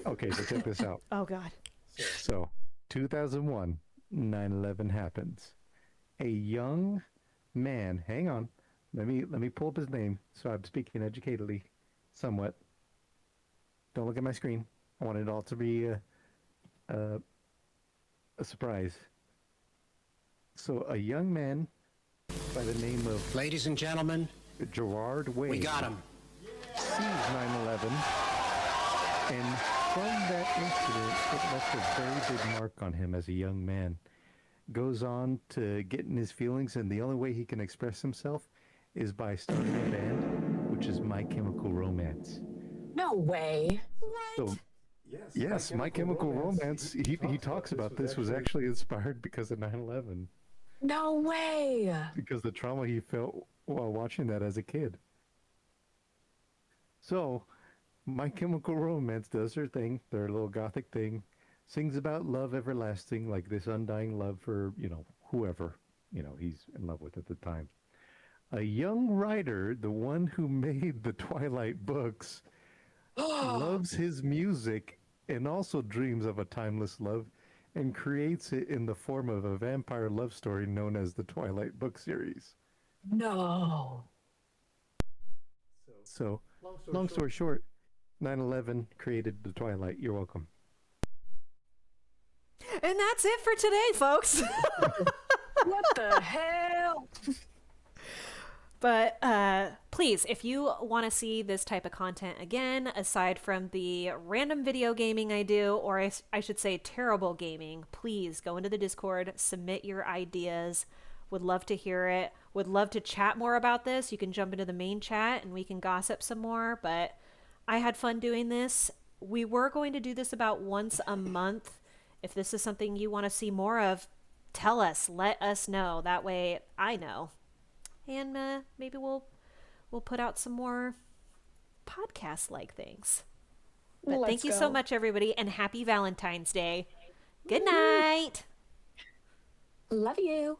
Okay, so check this out. Oh God. So, 2001, 9/11 happens. A young man, hang on, let me pull up his name so I'm speaking educatedly, somewhat. Don't look at my screen. I want it all to be a surprise. So, a young man by the name of Ladies and gentlemen, Gerard Wade we got him. sees 9/11, and from that incident, it left a very big mark on him as a young man. Goes on to get in his feelings, and the only way he can express himself is by starting a band, which is My Chemical Romance. No way. So, yes, My Chemical Romance, he talks about this, was actually inspired because of 9/11, No way. because the trauma he felt while watching that as a kid. So, My Chemical Romance does their thing, their little gothic thing, sings about love everlasting, like this undying love for, whoever, he's in love with at the time. A young writer, the one who made the Twilight books, loves his music and also dreams of a timeless love and creates it in the form of a vampire love story known as the Twilight book series. No. So, long story short, 9/11 created the Twilight. You're welcome. And that's it for today, folks. What the hell? But please, if you want to see this type of content again, aside from the random video gaming I do, or I should say terrible gaming, please go into the Discord, submit your ideas. Would love to hear it. Would love to chat more about this. You can jump into the main chat and we can gossip some more. But I had fun doing this. We were going to do this about once a month. If this is something you want to see more of, tell us. Let us know. That way I know. And maybe we'll put out some more podcast like things. But thank you so much, everybody, and happy Valentine's Day. Good night. Love you.